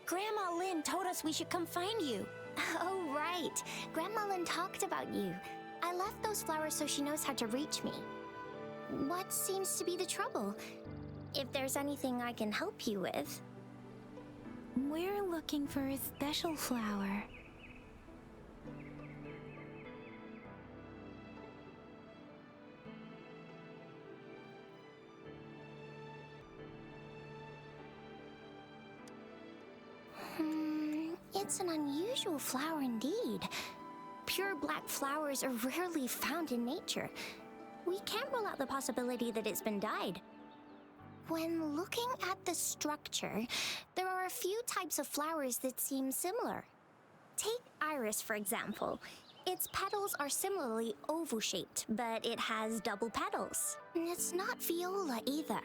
Grandma Lynn told us we should come find you. Oh, right. Grandma Lynn talked about you. I left those flowers so she knows how to reach me. What seems to be the trouble? If there's anything I can help you with. We're looking for a special flower. It's an unusual flower indeed. Pure black flowers are rarely found in nature. We can't rule out the possibility that it's been dyed. When looking at the structure, there are a few types of flowers that seem similar. Take iris, for example. Its petals are similarly oval-shaped, but it has double petals. It's not viola either,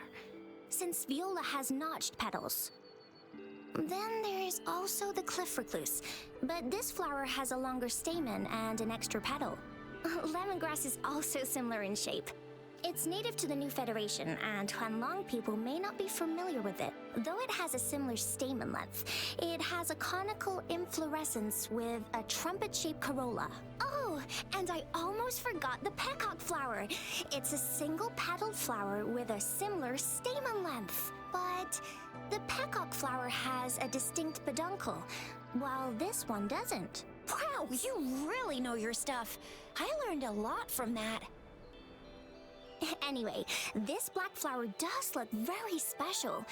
since viola has notched petals. Then there's also the cliff recluse, but this flower has a longer stamen and an extra petal. Lemongrass is also similar in shape. It's native to the New Federation, and Huanlong people may not be familiar with it. Though it has a similar stamen length, it has a conical inflorescence with a trumpet-shaped corolla. Oh, and I almost forgot the peacock flower. It's a single-petaled flower with a similar stamen length. But the peacock flower has a distinct peduncle, while this one doesn't. Wow, you really know your stuff. I learned a lot from that. Anyway, this black flower does look very special.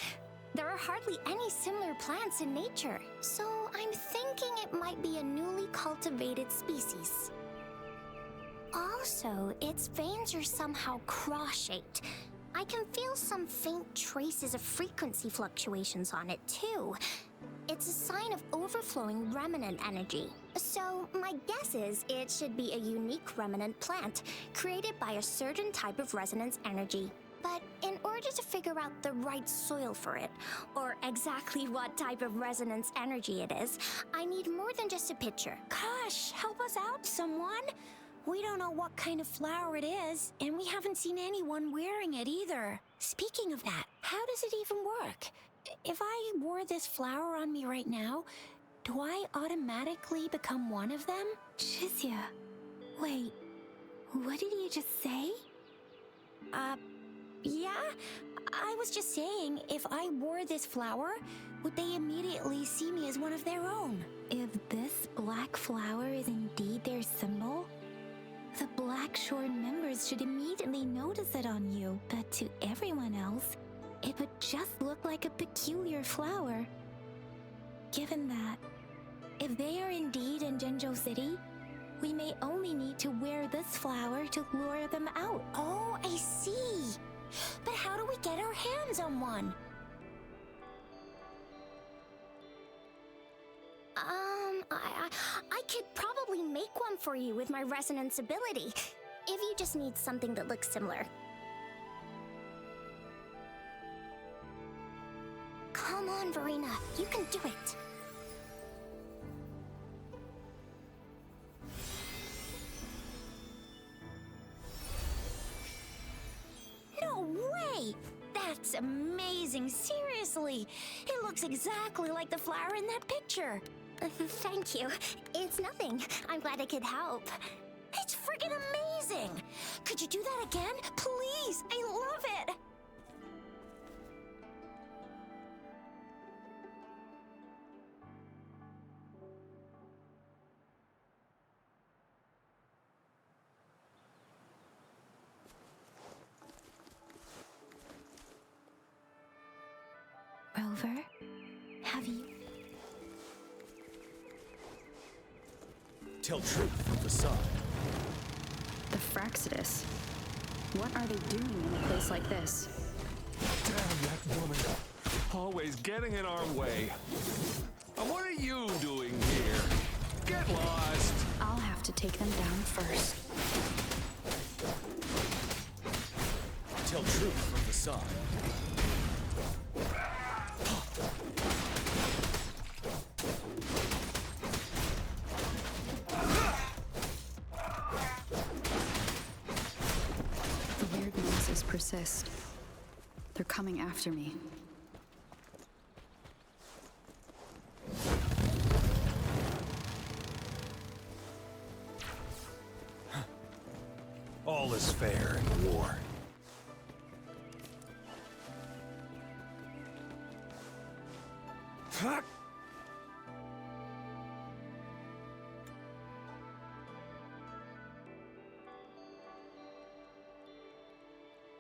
There are hardly any similar plants in nature, so I'm thinking it might be a newly cultivated species. Also, its veins are somehow cross-shaped. I can feel some faint traces of frequency fluctuations on it, too. It's a sign of overflowing remnant energy. So, my guess is it should be a unique remnant plant, created by a certain type of resonance energy. But in order to figure out the right soil for it, or exactly what type of resonance energy it is, I need more than just a picture. Gosh, help us out, someone. We don't know what kind of flower it is, and we haven't seen anyone wearing it either. Speaking of that, how does it even work? If I wore this flower on me right now, do I automatically become one of them? Shizia, wait, what did you just say? Yeah? I was just saying, if I wore this flower, would they immediately see me as one of their own? If this black flower is indeed their symbol, the Black Shore members should immediately notice it on you, but to everyone else, it would just look like a peculiar flower. Given that, if they are indeed in Jinzhou City, we may only need to wear this flower to lure them out. Oh, I see. But how do we get our hands on one? I could probably make one for you with my resonance ability, if you just need something that looks similar. Come on, Verena, you can do it. No way! That's amazing, seriously! It looks exactly like the flower in that picture. Thank you. It's nothing. I'm glad I could help. It's freaking amazing! Could you do that again? Please! I love it! Rover, have you... Tell truth from the side. The Fraxidus. What are they doing in a place like this? Damn that woman. Always getting in our way. And what are you doing here? Get lost. I'll have to take them down first. Tell truth from the side. The weird noises persist. They're coming after me. All is fair in war.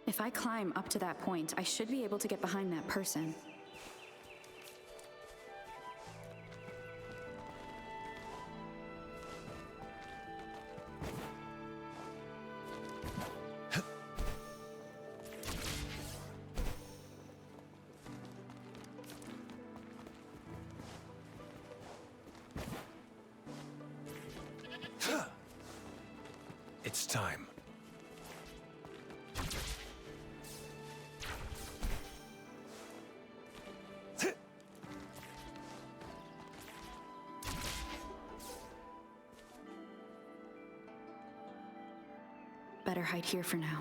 If I climb up to that point, I should be able to get behind that person. this time. Better hide here for now.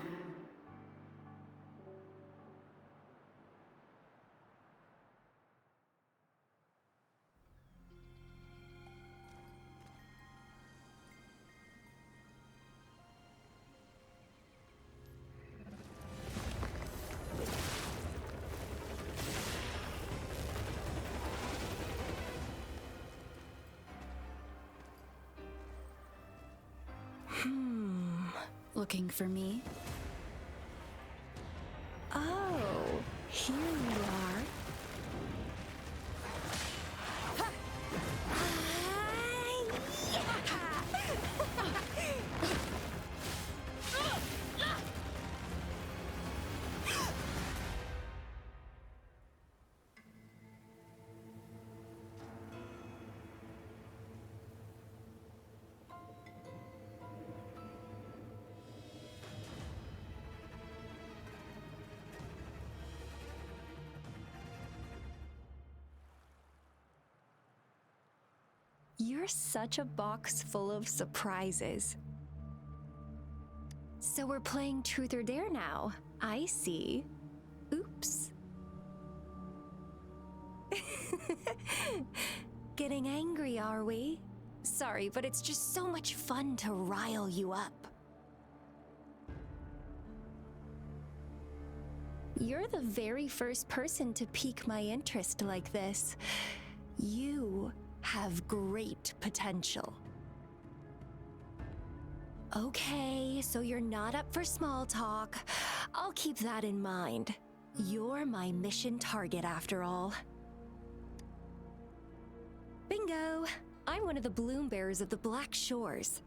Looking for me? Oh, here you are. You're such a box full of surprises. So we're playing Truth or Dare now. I see. Oops. Getting angry, are we? Sorry, but it's just so much fun to rile you up. You're the very first person to pique my interest like this. You have great potential. Okay, so you're not up for small talk. I'll keep that in mind. You're my mission target after all. Bingo! I'm one of the bloom bearers of the Black Shores.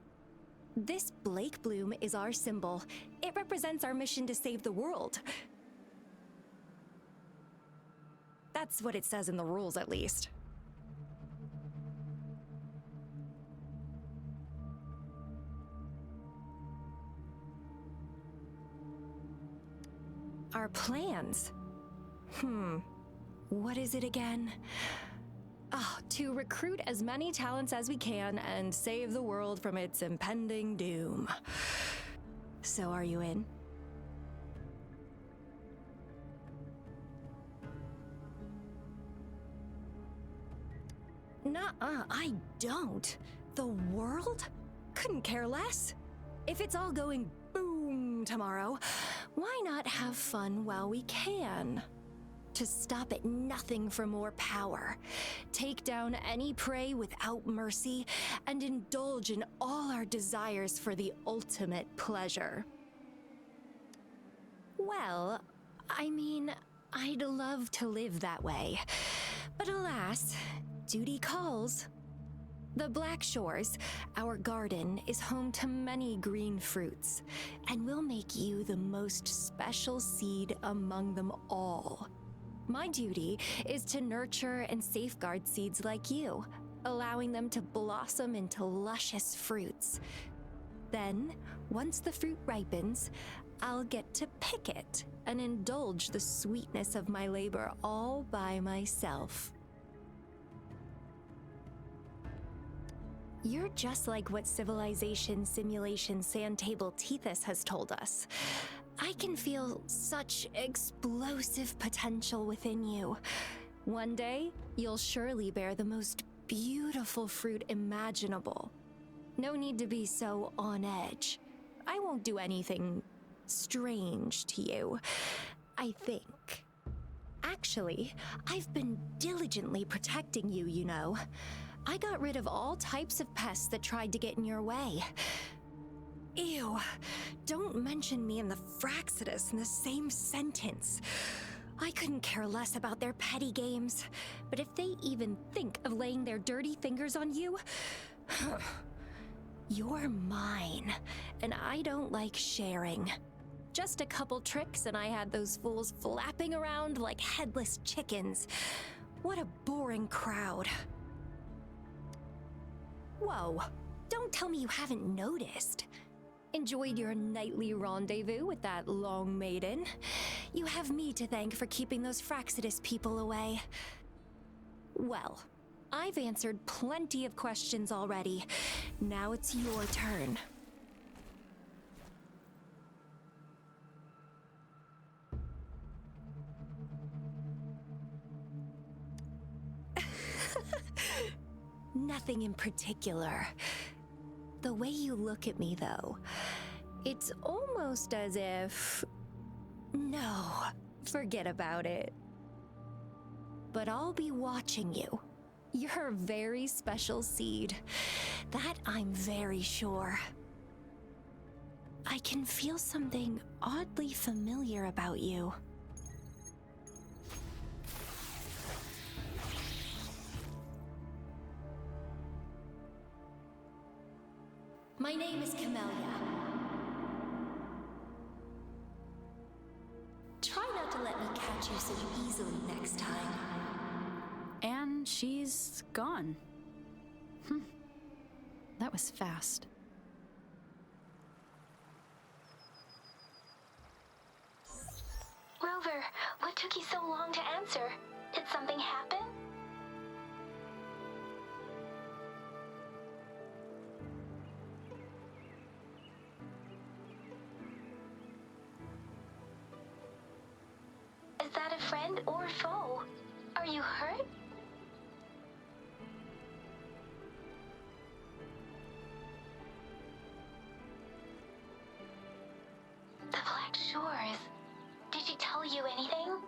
This Blake bloom is our symbol. It represents our mission to save the world. That's what it says in the rules, at least. Our plans? What is it again? To recruit as many talents as we can and save the world from its impending doom. So are you in? Nuh-uh, I don't. The world? Couldn't care less. If it's all going boom tomorrow, why not have fun while we can? To stop at nothing for more power, take down any prey without mercy, and indulge in all our desires for the ultimate pleasure. Well, I mean, I'd love to live that way, but alas, duty calls. The Black Shores, our garden, is home to many green fruits, and will make you the most special seed among them all. My duty is to nurture and safeguard seeds like you, allowing them to blossom into luscious fruits. Then, once the fruit ripens, I'll get to pick it and indulge the sweetness of my labor all by myself. You're just like what Civilization Simulation Sandtable Tethys has told us. I can feel such explosive potential within you. One day, you'll surely bear the most beautiful fruit imaginable. No need to be so on edge. I won't do anything strange to you, I think. Actually, I've been diligently protecting you, you know. I got rid of all types of pests that tried to get in your way. Ew, don't mention me and the Fraxidus in the same sentence. I couldn't care less about their petty games, but if they even think of laying their dirty fingers on you, you're mine, and I don't like sharing. Just a couple tricks and I had those fools flapping around like headless chickens. What a boring crowd. Whoa, don't tell me you haven't noticed. Enjoyed your nightly rendezvous with that long maiden. You have me to thank for keeping those Fraxidus people away. Well, I've answered plenty of questions already. Now it's your turn. Nothing in particular. The way you look at me, though, it's almost as if... No, forget about it. But I'll be watching you. You're a very special seed. That I'm very sure. I can feel something oddly familiar about you. My name is Camellia. Try not to let me catch you so easily next time. And she's gone. That was fast. Rover, what took you so long to answer? Did something happen? Is that a friend or foe? Are you hurt? The Black Shores. Did she tell you anything?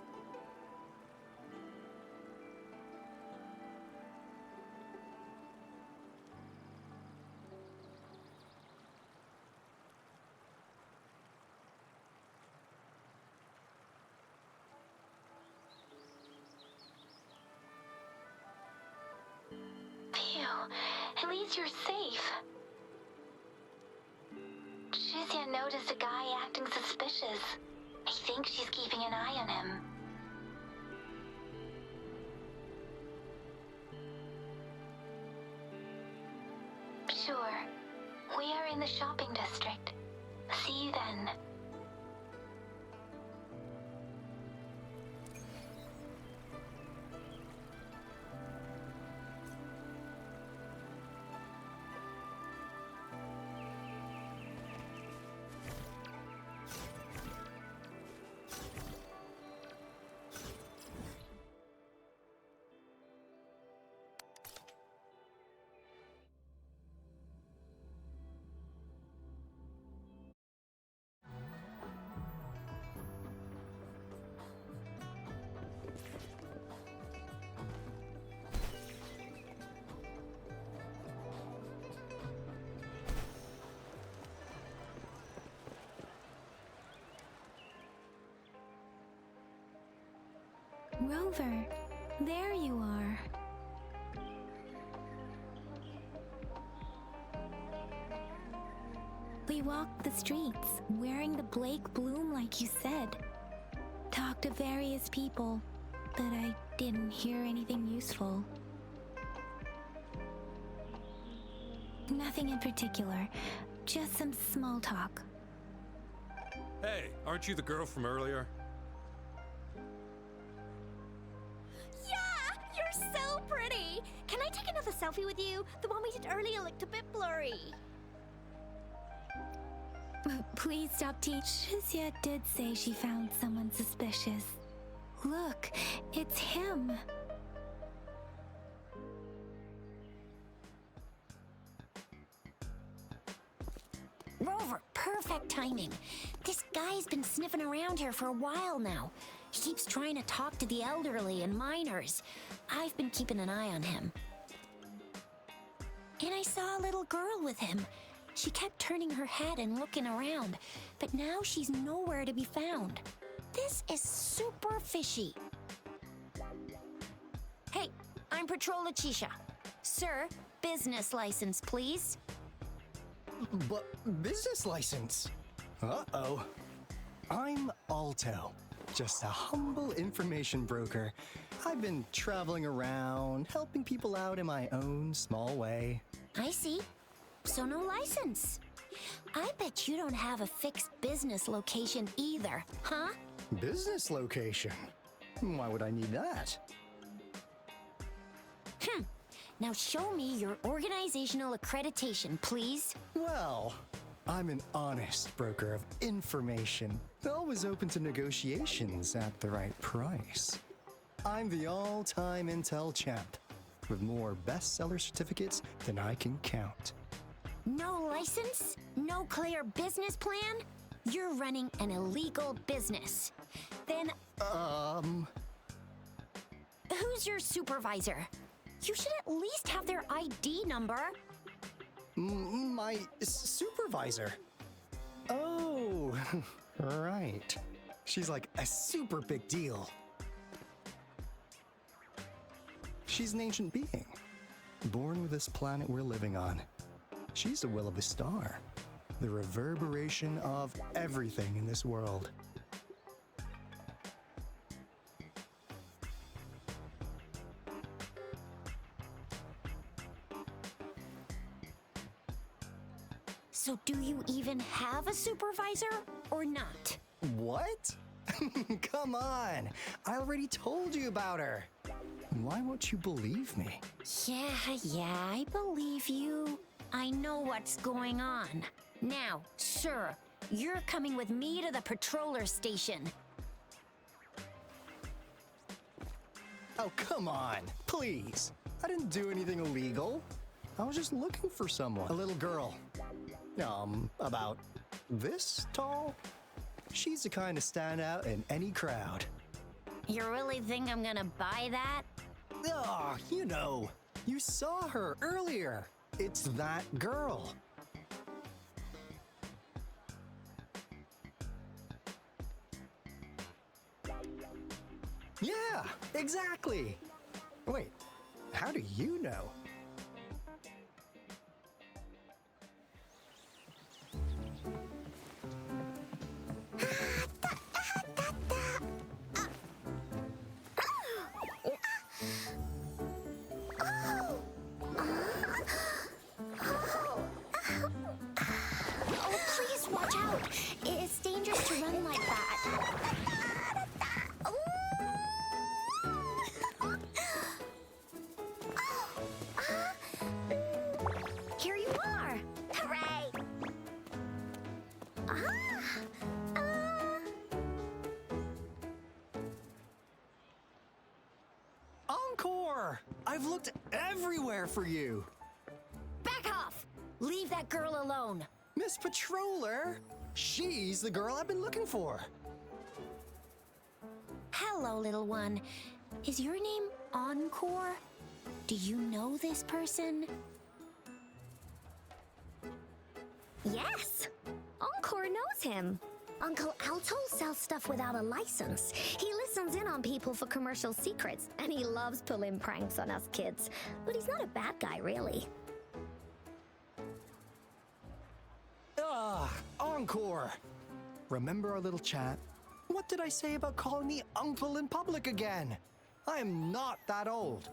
Phew, at least you're safe. Shizia noticed a guy acting suspicious. I think she's keeping an eye on him. Sure. We are in the shopping district. See you then. Rover, there you are. We walked the streets, wearing the Blake bloom like you said. Talked to various people, but I didn't hear anything useful. Nothing in particular, just some small talk. Hey, aren't you the girl from earlier? You're so pretty! Can I take another selfie with you? The one we did earlier looked a bit blurry. Please stop Shizia did say she found someone suspicious. Look, it's him. Rover, perfect timing. This guy's been sniffing around here for a while now. He keeps trying to talk to the elderly and minors. I've been keeping an eye on him. And I saw a little girl with him. She kept turning her head and looking around, but now she's nowhere to be found. This is super fishy. Hey, I'm Patrol Letitia. Sir, business license, please. But business license? Uh-oh. I'm Alto, just a humble information broker. I've been traveling around, helping people out in my own small way. I see. So no license. I bet you don't have a fixed business location either, huh? Business location? Why would I need that? Now show me your organizational accreditation, please. Well, I'm an honest broker of information, always open to negotiations at the right price. I'm the all-time intel champ, with more bestseller certificates than I can count. No license? No clear business plan? You're running an illegal business. Then, who's your supervisor? You should at least have their ID number. My supervisor? Oh, right. She's like a super big deal. She's an ancient being, born with this planet we're living on. She's the will of the star, the reverberation of everything in this world. So do you even have a supervisor or not? What? Come on, I already told you about her. Why won't you believe me? Yeah, I believe you. I know what's going on. Now, sir, you're coming with me to the patroller station. Oh, come on, please. I didn't do anything illegal. I was just looking for someone. A little girl. About this tall? She's the kind to stand out in any crowd. You really think I'm gonna buy that? Oh, you know, you saw her earlier. It's that girl. Yeah, exactly. Wait, how do you know? Oh, please watch out. It's dangerous to run like that. Here you are. Hooray! Encore! I've looked everywhere for you. Back off! Leave that girl alone. Miss Patroller! She's the girl I've been looking for. Hello, little one. Is your name Encore? Do you know this person? Yes! Encore knows him. Uncle Alto sells stuff without a license. He listens in on people for commercial secrets, and he loves pulling pranks on us kids. But he's not a bad guy, really. Encore! Remember our little chat? What did I say about calling me uncle in public again? I am not that old.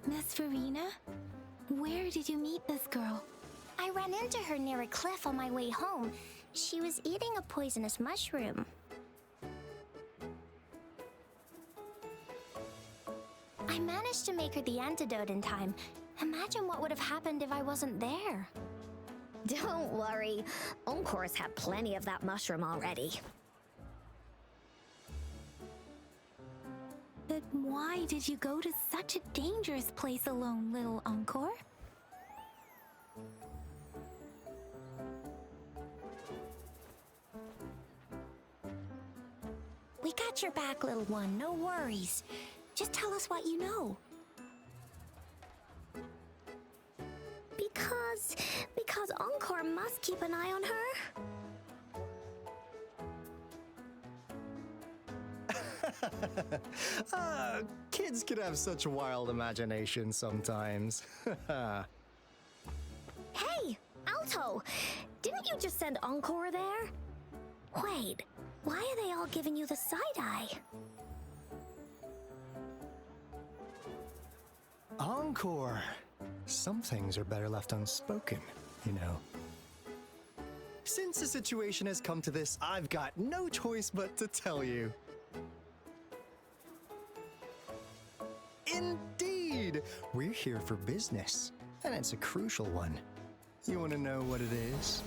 Miss Verena? Where did you meet this girl? I ran into her near a cliff on my way home. She was eating a poisonous mushroom. I managed to make her the antidote in time. Imagine what would have happened if I wasn't there. Don't worry. Encore's had plenty of that mushroom already. But why did you go to such a dangerous place alone, little Encore? got your back, little one. No worries. Just tell us what you know. Because Encore must keep an eye on her? Kids can have such wild imaginations sometimes. Hey, Alto! Didn't you just send Encore there? Wait, why are they all giving you the side-eye? Encore! Some things are better left unspoken, you know. Since the situation has come to this, I've got no choice but to tell you. Indeed! We're here for business, and it's a crucial one. You want to know what it is?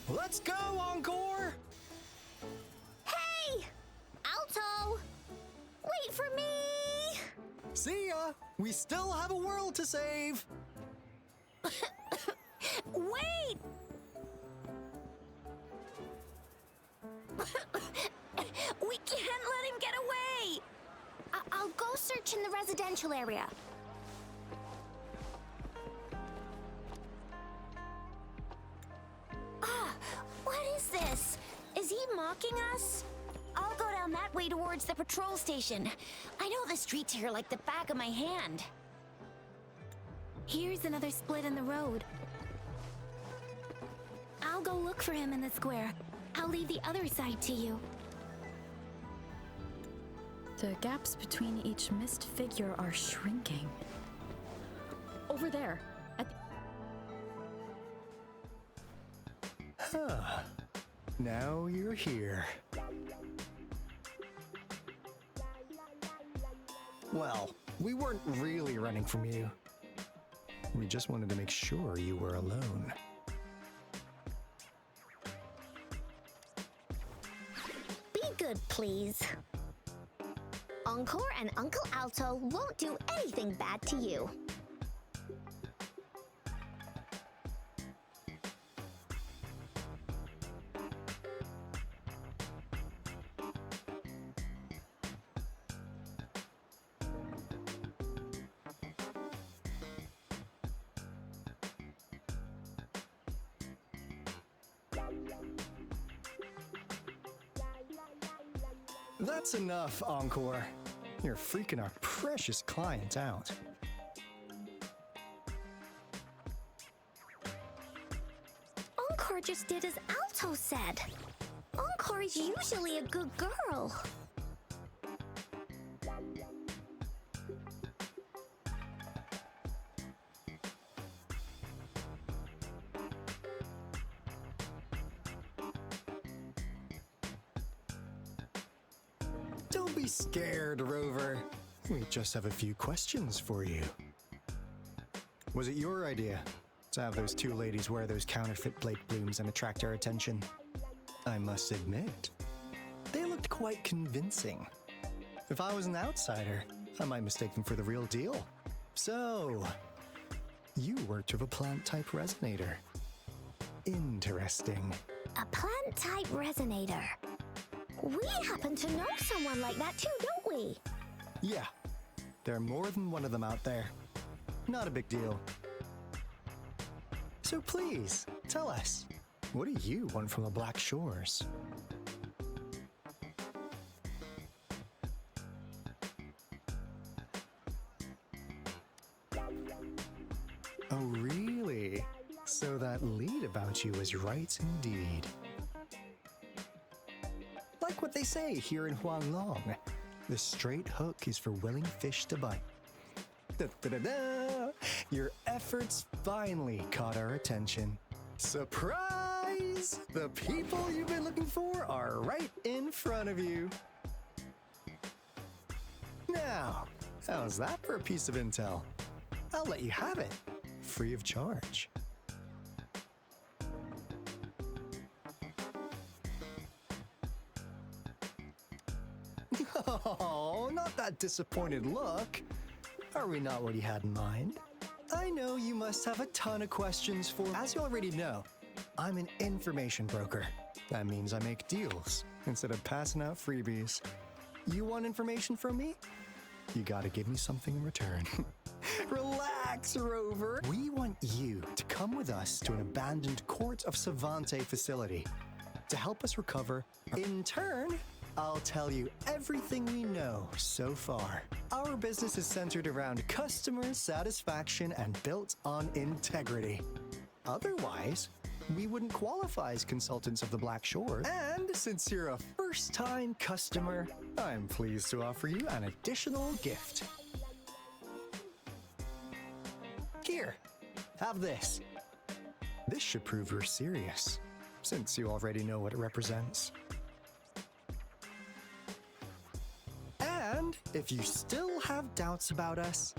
Let's go, Encore! Hey! Alto! Wait for me! See ya! We still have a world to save! Wait! We can't let him get away! I'll go search in the residential area. What is this? Is he mocking us? I'll go down that way towards the patrol station. I know the streets here like the back of my hand. Here's another split in the road. I'll go look for him in the square. I'll leave the other side to you. The gaps between each missed figure are shrinking. Over there. Huh. Now you're here. Well, we weren't really running from you. We just wanted to make sure you were alone. Be good, please. Encore and Uncle Alto won't do anything bad to you. That's enough, Encore. You're freaking our precious client out. Encore just did as Alto said. Encore is usually a good girl. Don't be scared, Rover. We just have a few questions for you. Was it your idea to have those two ladies wear those counterfeit Blake blooms and attract our attention? I must admit, they looked quite convincing. If I was an outsider, I might mistake them for the real deal. So, you worked with a plant-type resonator. Interesting. A plant-type resonator. We happen to know someone like that too, don't we? Yeah, there are more than one of them out there. Not a big deal. So please, tell us, what do you want from the Black Shores? Oh, really? So that lead about you is right indeed. Like what they say here in Huanglong, the straight hook is for willing fish to bite. Da-da-da-da! Your efforts finally caught our attention. Surprise! The people you've been looking for are right in front of you. Now, how's that for a piece of intel? I'll let you have it, free of charge. Oh, not that disappointed look. Are we not what you had in mind? I know you must have a ton of questions for... As you already know, I'm an information broker. That means I make deals instead of passing out freebies. You want information from me? You gotta give me something in return. Relax, Rover. We want you to come with us to an abandoned Court of Savante facility to help us recover. In turn, I'll tell you everything we know so far. Our business is centered around customer satisfaction and built on integrity. Otherwise, we wouldn't qualify as consultants of the Black Shore. And since you're a first-time customer, I'm pleased to offer you an additional gift. Here, have this. This should prove you're serious, since you already know what it represents. And if you still have doubts about us,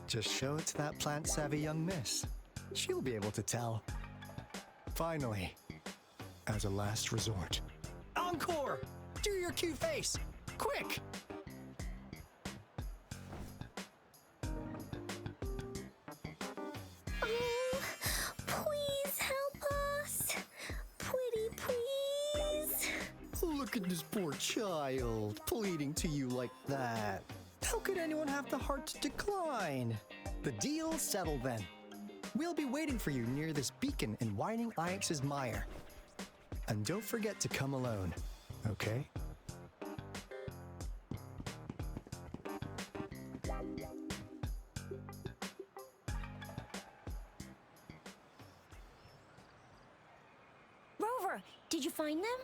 just show it to that plant-savvy young miss. She'll be able to tell. Finally, as a last resort, encore! Do your cute face! Quick! Please help us. Pretty please. Look at this poor child, pleading to you like that. How could anyone have the heart to decline? The deal's settled then. We'll be waiting for you near this beacon in Whining Ix's mire. And don't forget to come alone, okay? Rover, did you find them?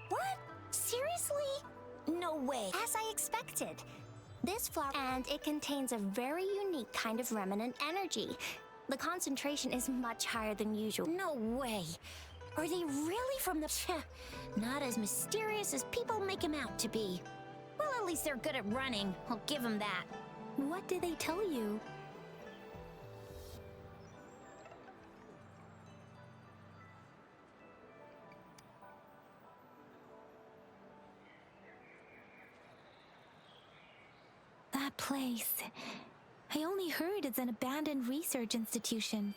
What? Seriously? No way. As I expected. This flower, and it contains a very unique kind of remnant energy. The concentration is much higher than usual. No way. Are they really from the... Not as mysterious as people make them out to be. Well, at least they're good at running. I'll give them that. What did they tell you? That place. I only heard it's an abandoned research institution.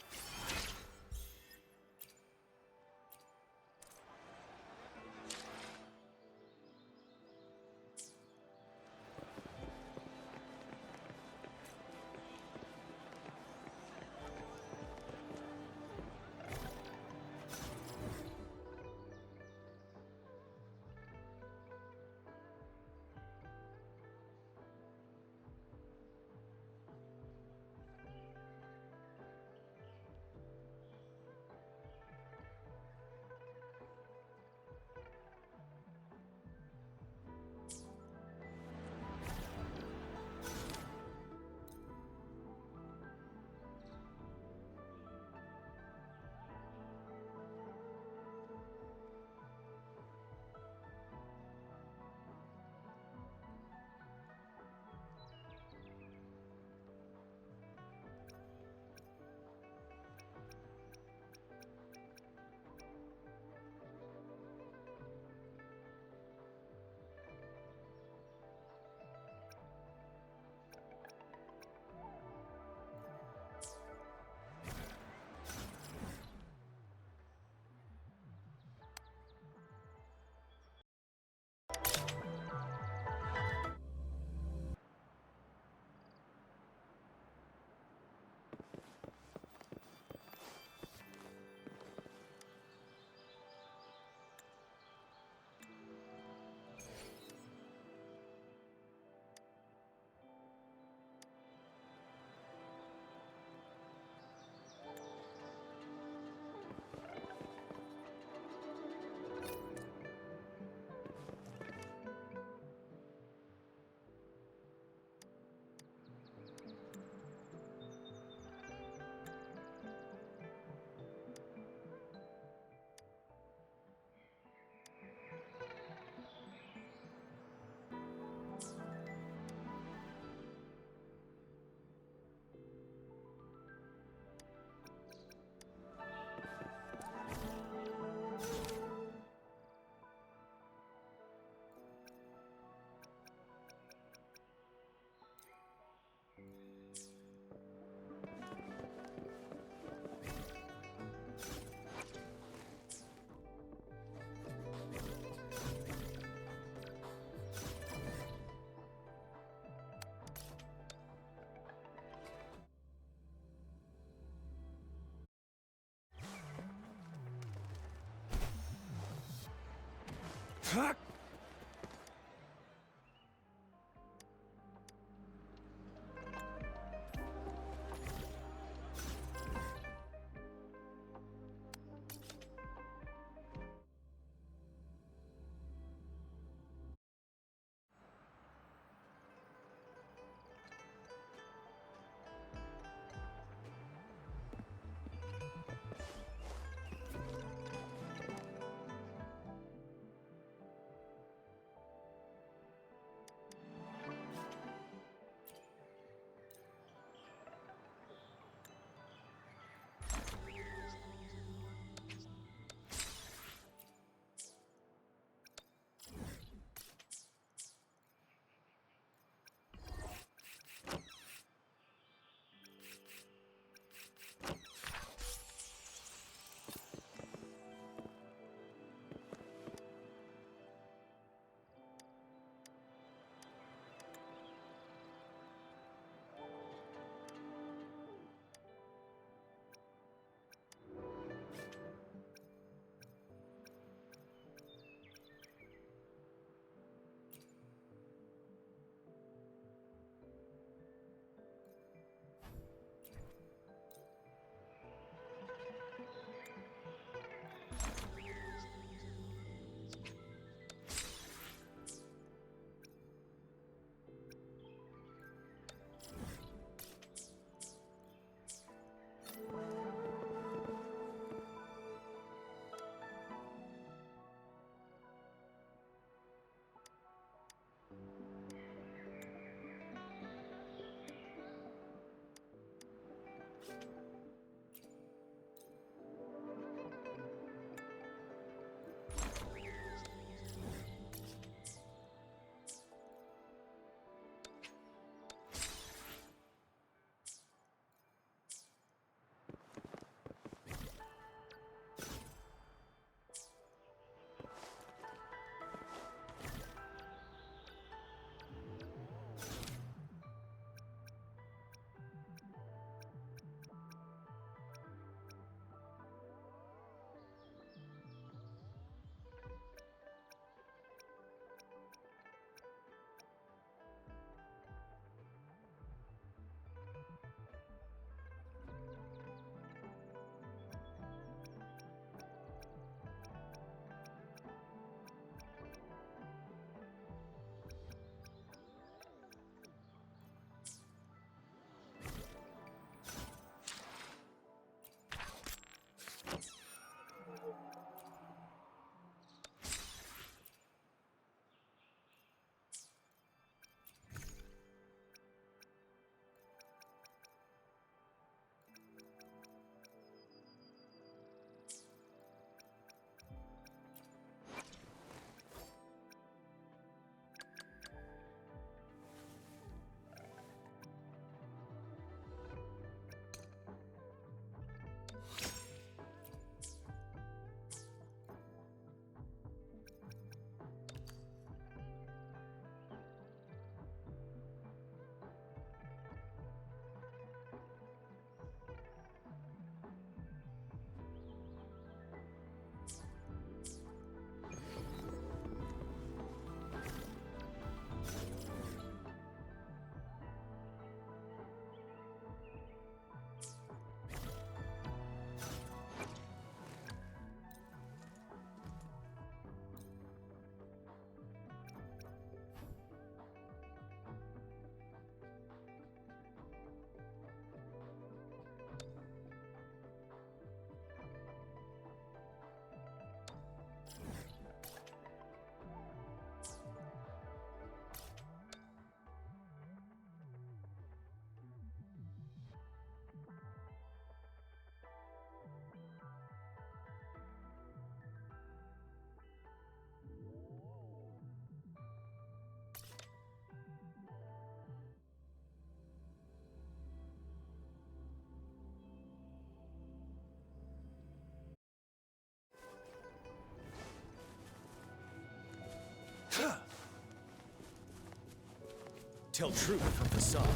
Tell truth from facade.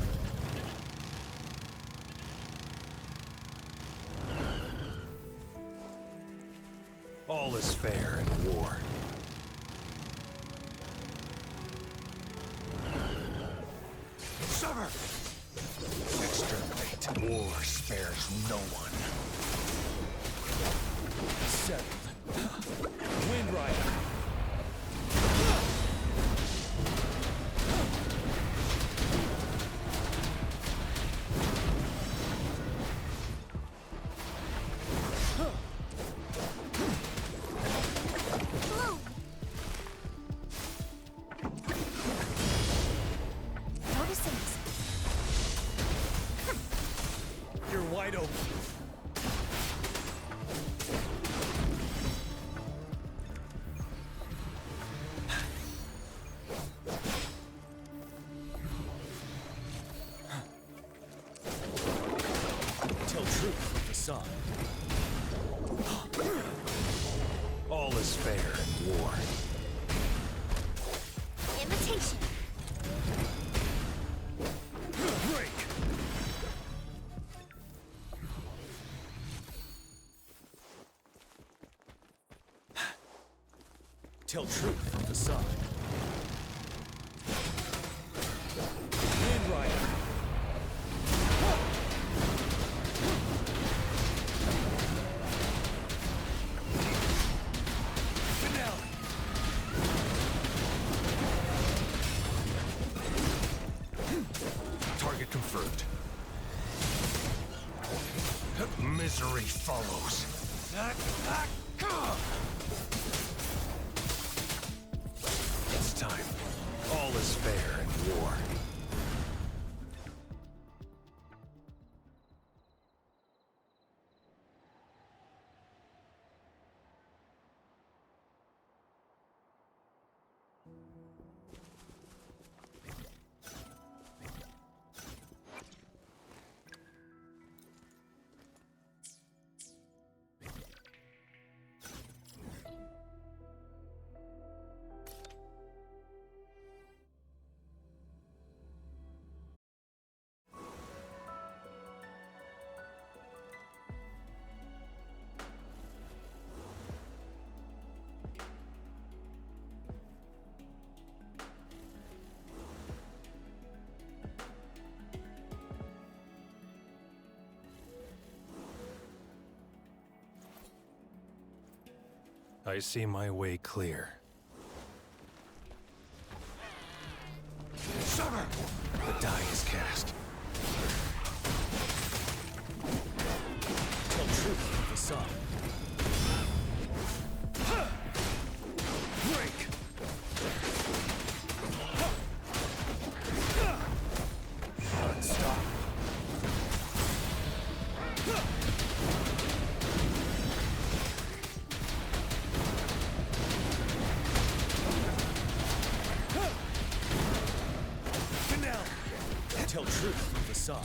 All is fair in war. Summer! Exterminate. War spares no one. Settled. Wind Rider. You're wide open. Tell truth with the sun. All is fair in war. Imitation. Break! Tell truth with the sun. Wind Rider. Finale. Target confirmed. Misery follows. It's time. All is fair in war. I see my way clear. Summer! The die is cast. Tell truth with the sun. Break! Stop. Finale. Tell truth with the sun.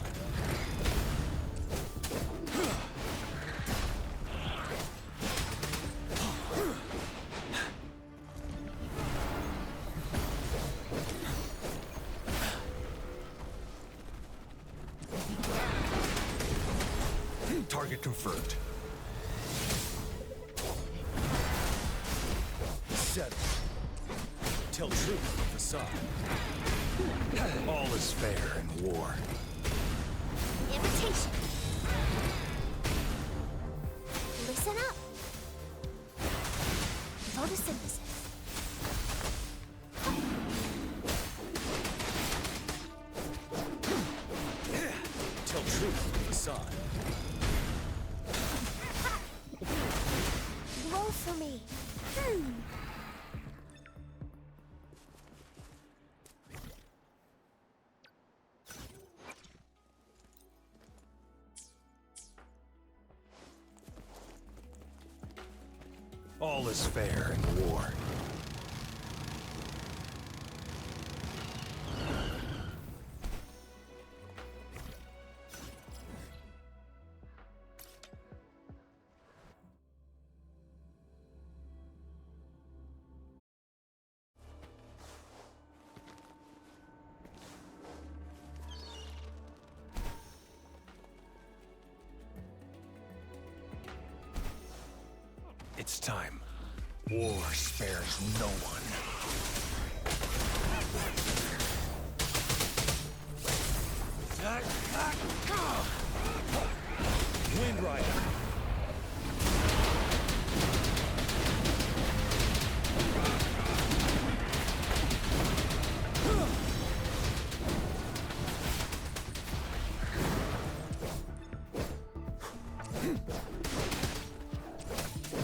Target confirmed. Settled. Tell truth with the sun. All is fair in war. Imitation. Listen up. Photosynthesis. Tell truth with the sun. Roll for me. All is fair in war. It's time. War spares no one. Wind Rider.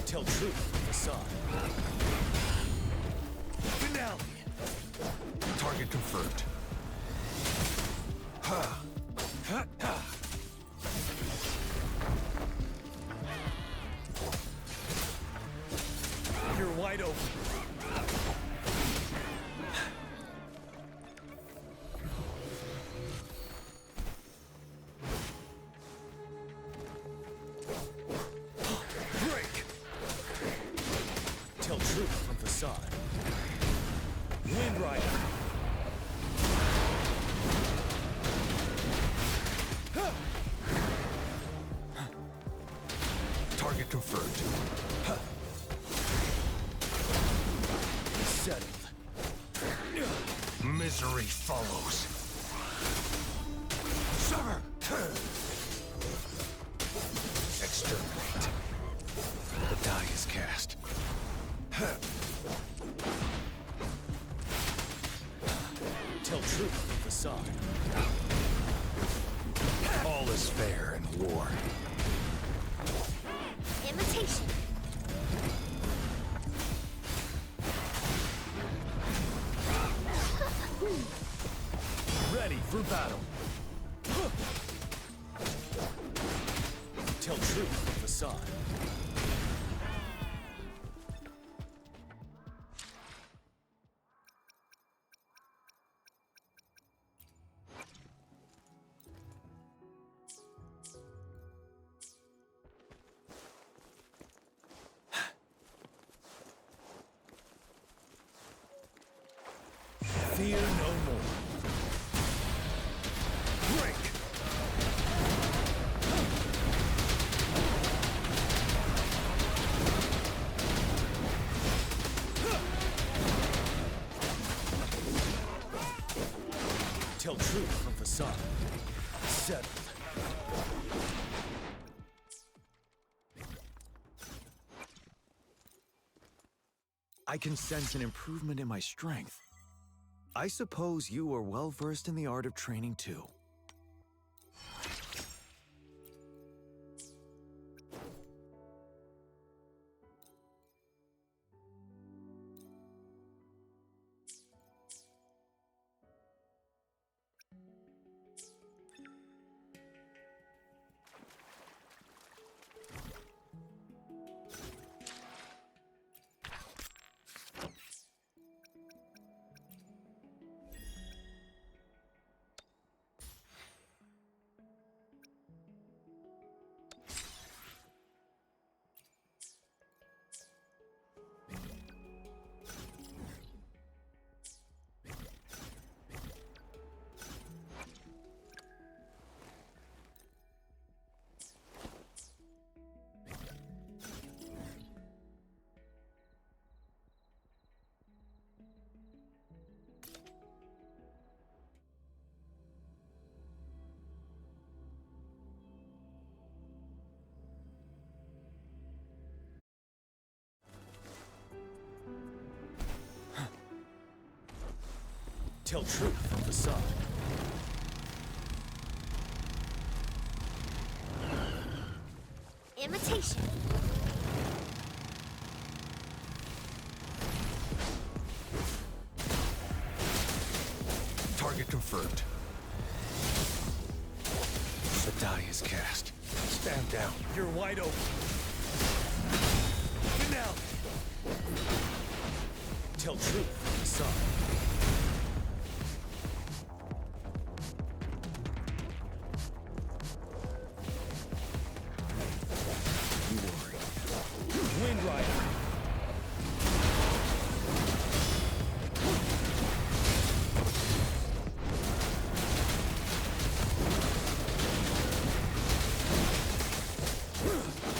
Tell truth from facade. Finale. Target confirmed. You're wide open. Break. Tell truth from facade. Wind Rider. Target confirmed. Settled. Misery follows. Sever. Exterminate. The die is cast. Tell truth from facade. All is fair in war. Imitation. Ready for battle. Tell truth from facade. Fear no more. Break! Tell truth from facade. Settled. I can sense an improvement in my strength. I suppose you are well versed in the art of training too. Tell truth from facade. Imitation. Target confirmed. The die is cast. Stand down. You're wide open. Finale. Tell truth from facade. Wind Rider.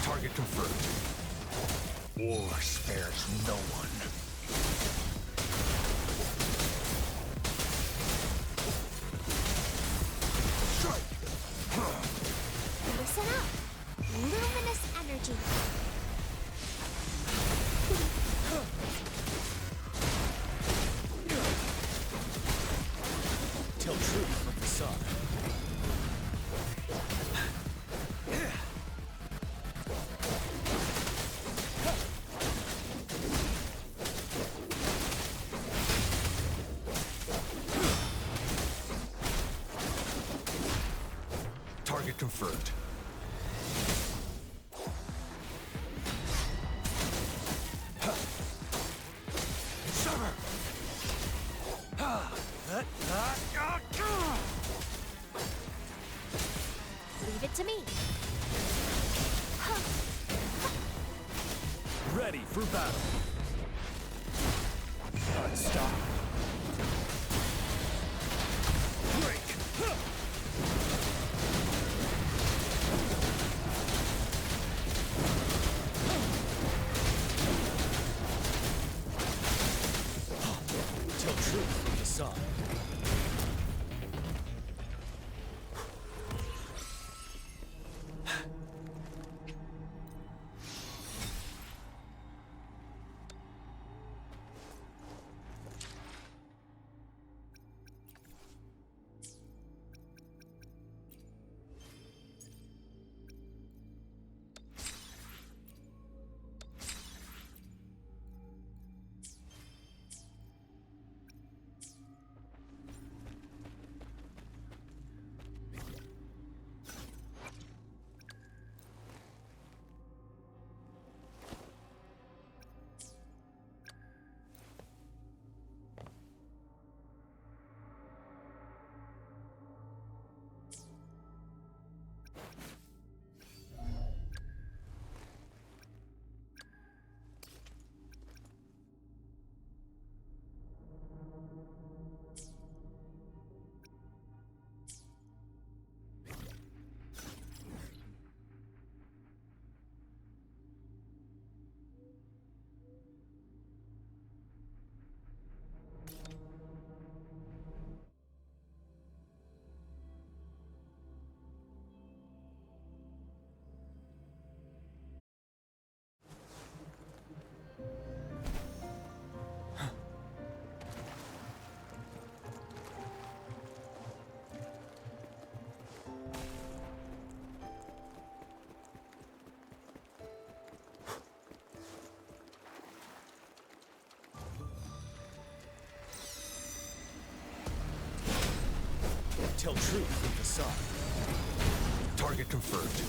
Target confirmed. War spares no one. Strike! facade. Target confirmed. Leave it to me. Ready for battle. Stop. Break. Tell truth from the sun. Tell truth with the sun. Target confirmed.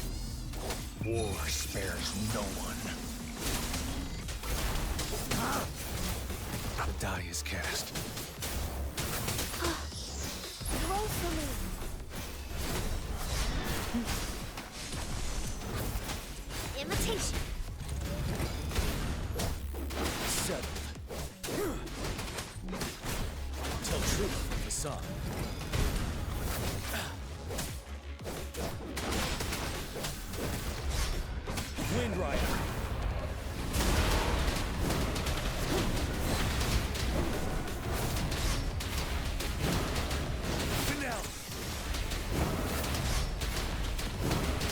War spares no one. The die is cast. Roll for me. Imitation. Settled. Tell truth with the sun. Wind Rider. Finale.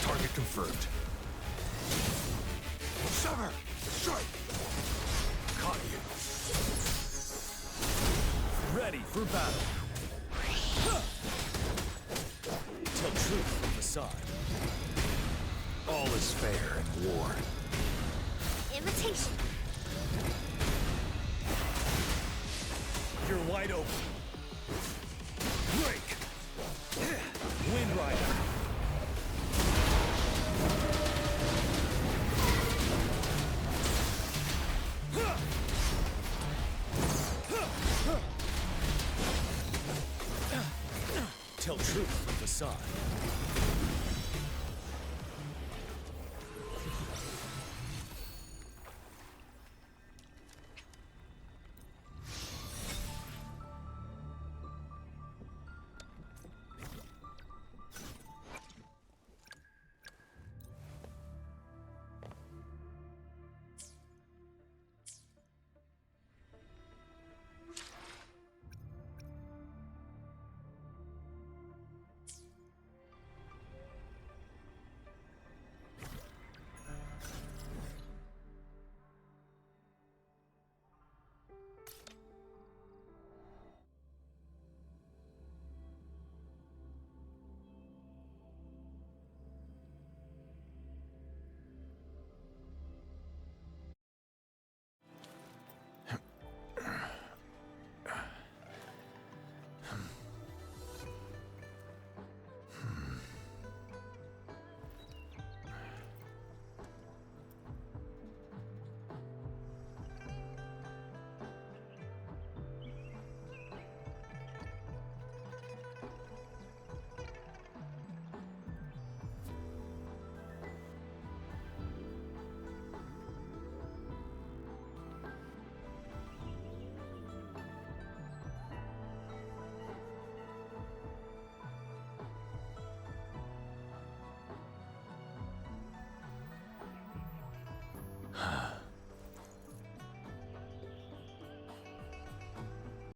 Target confirmed. Sever. Strike. Caught you. Ready for battle. Tell truth from the side. All is fair in war. Imitation. You're wide open. Break. Wind Rider. Tell truth from the side.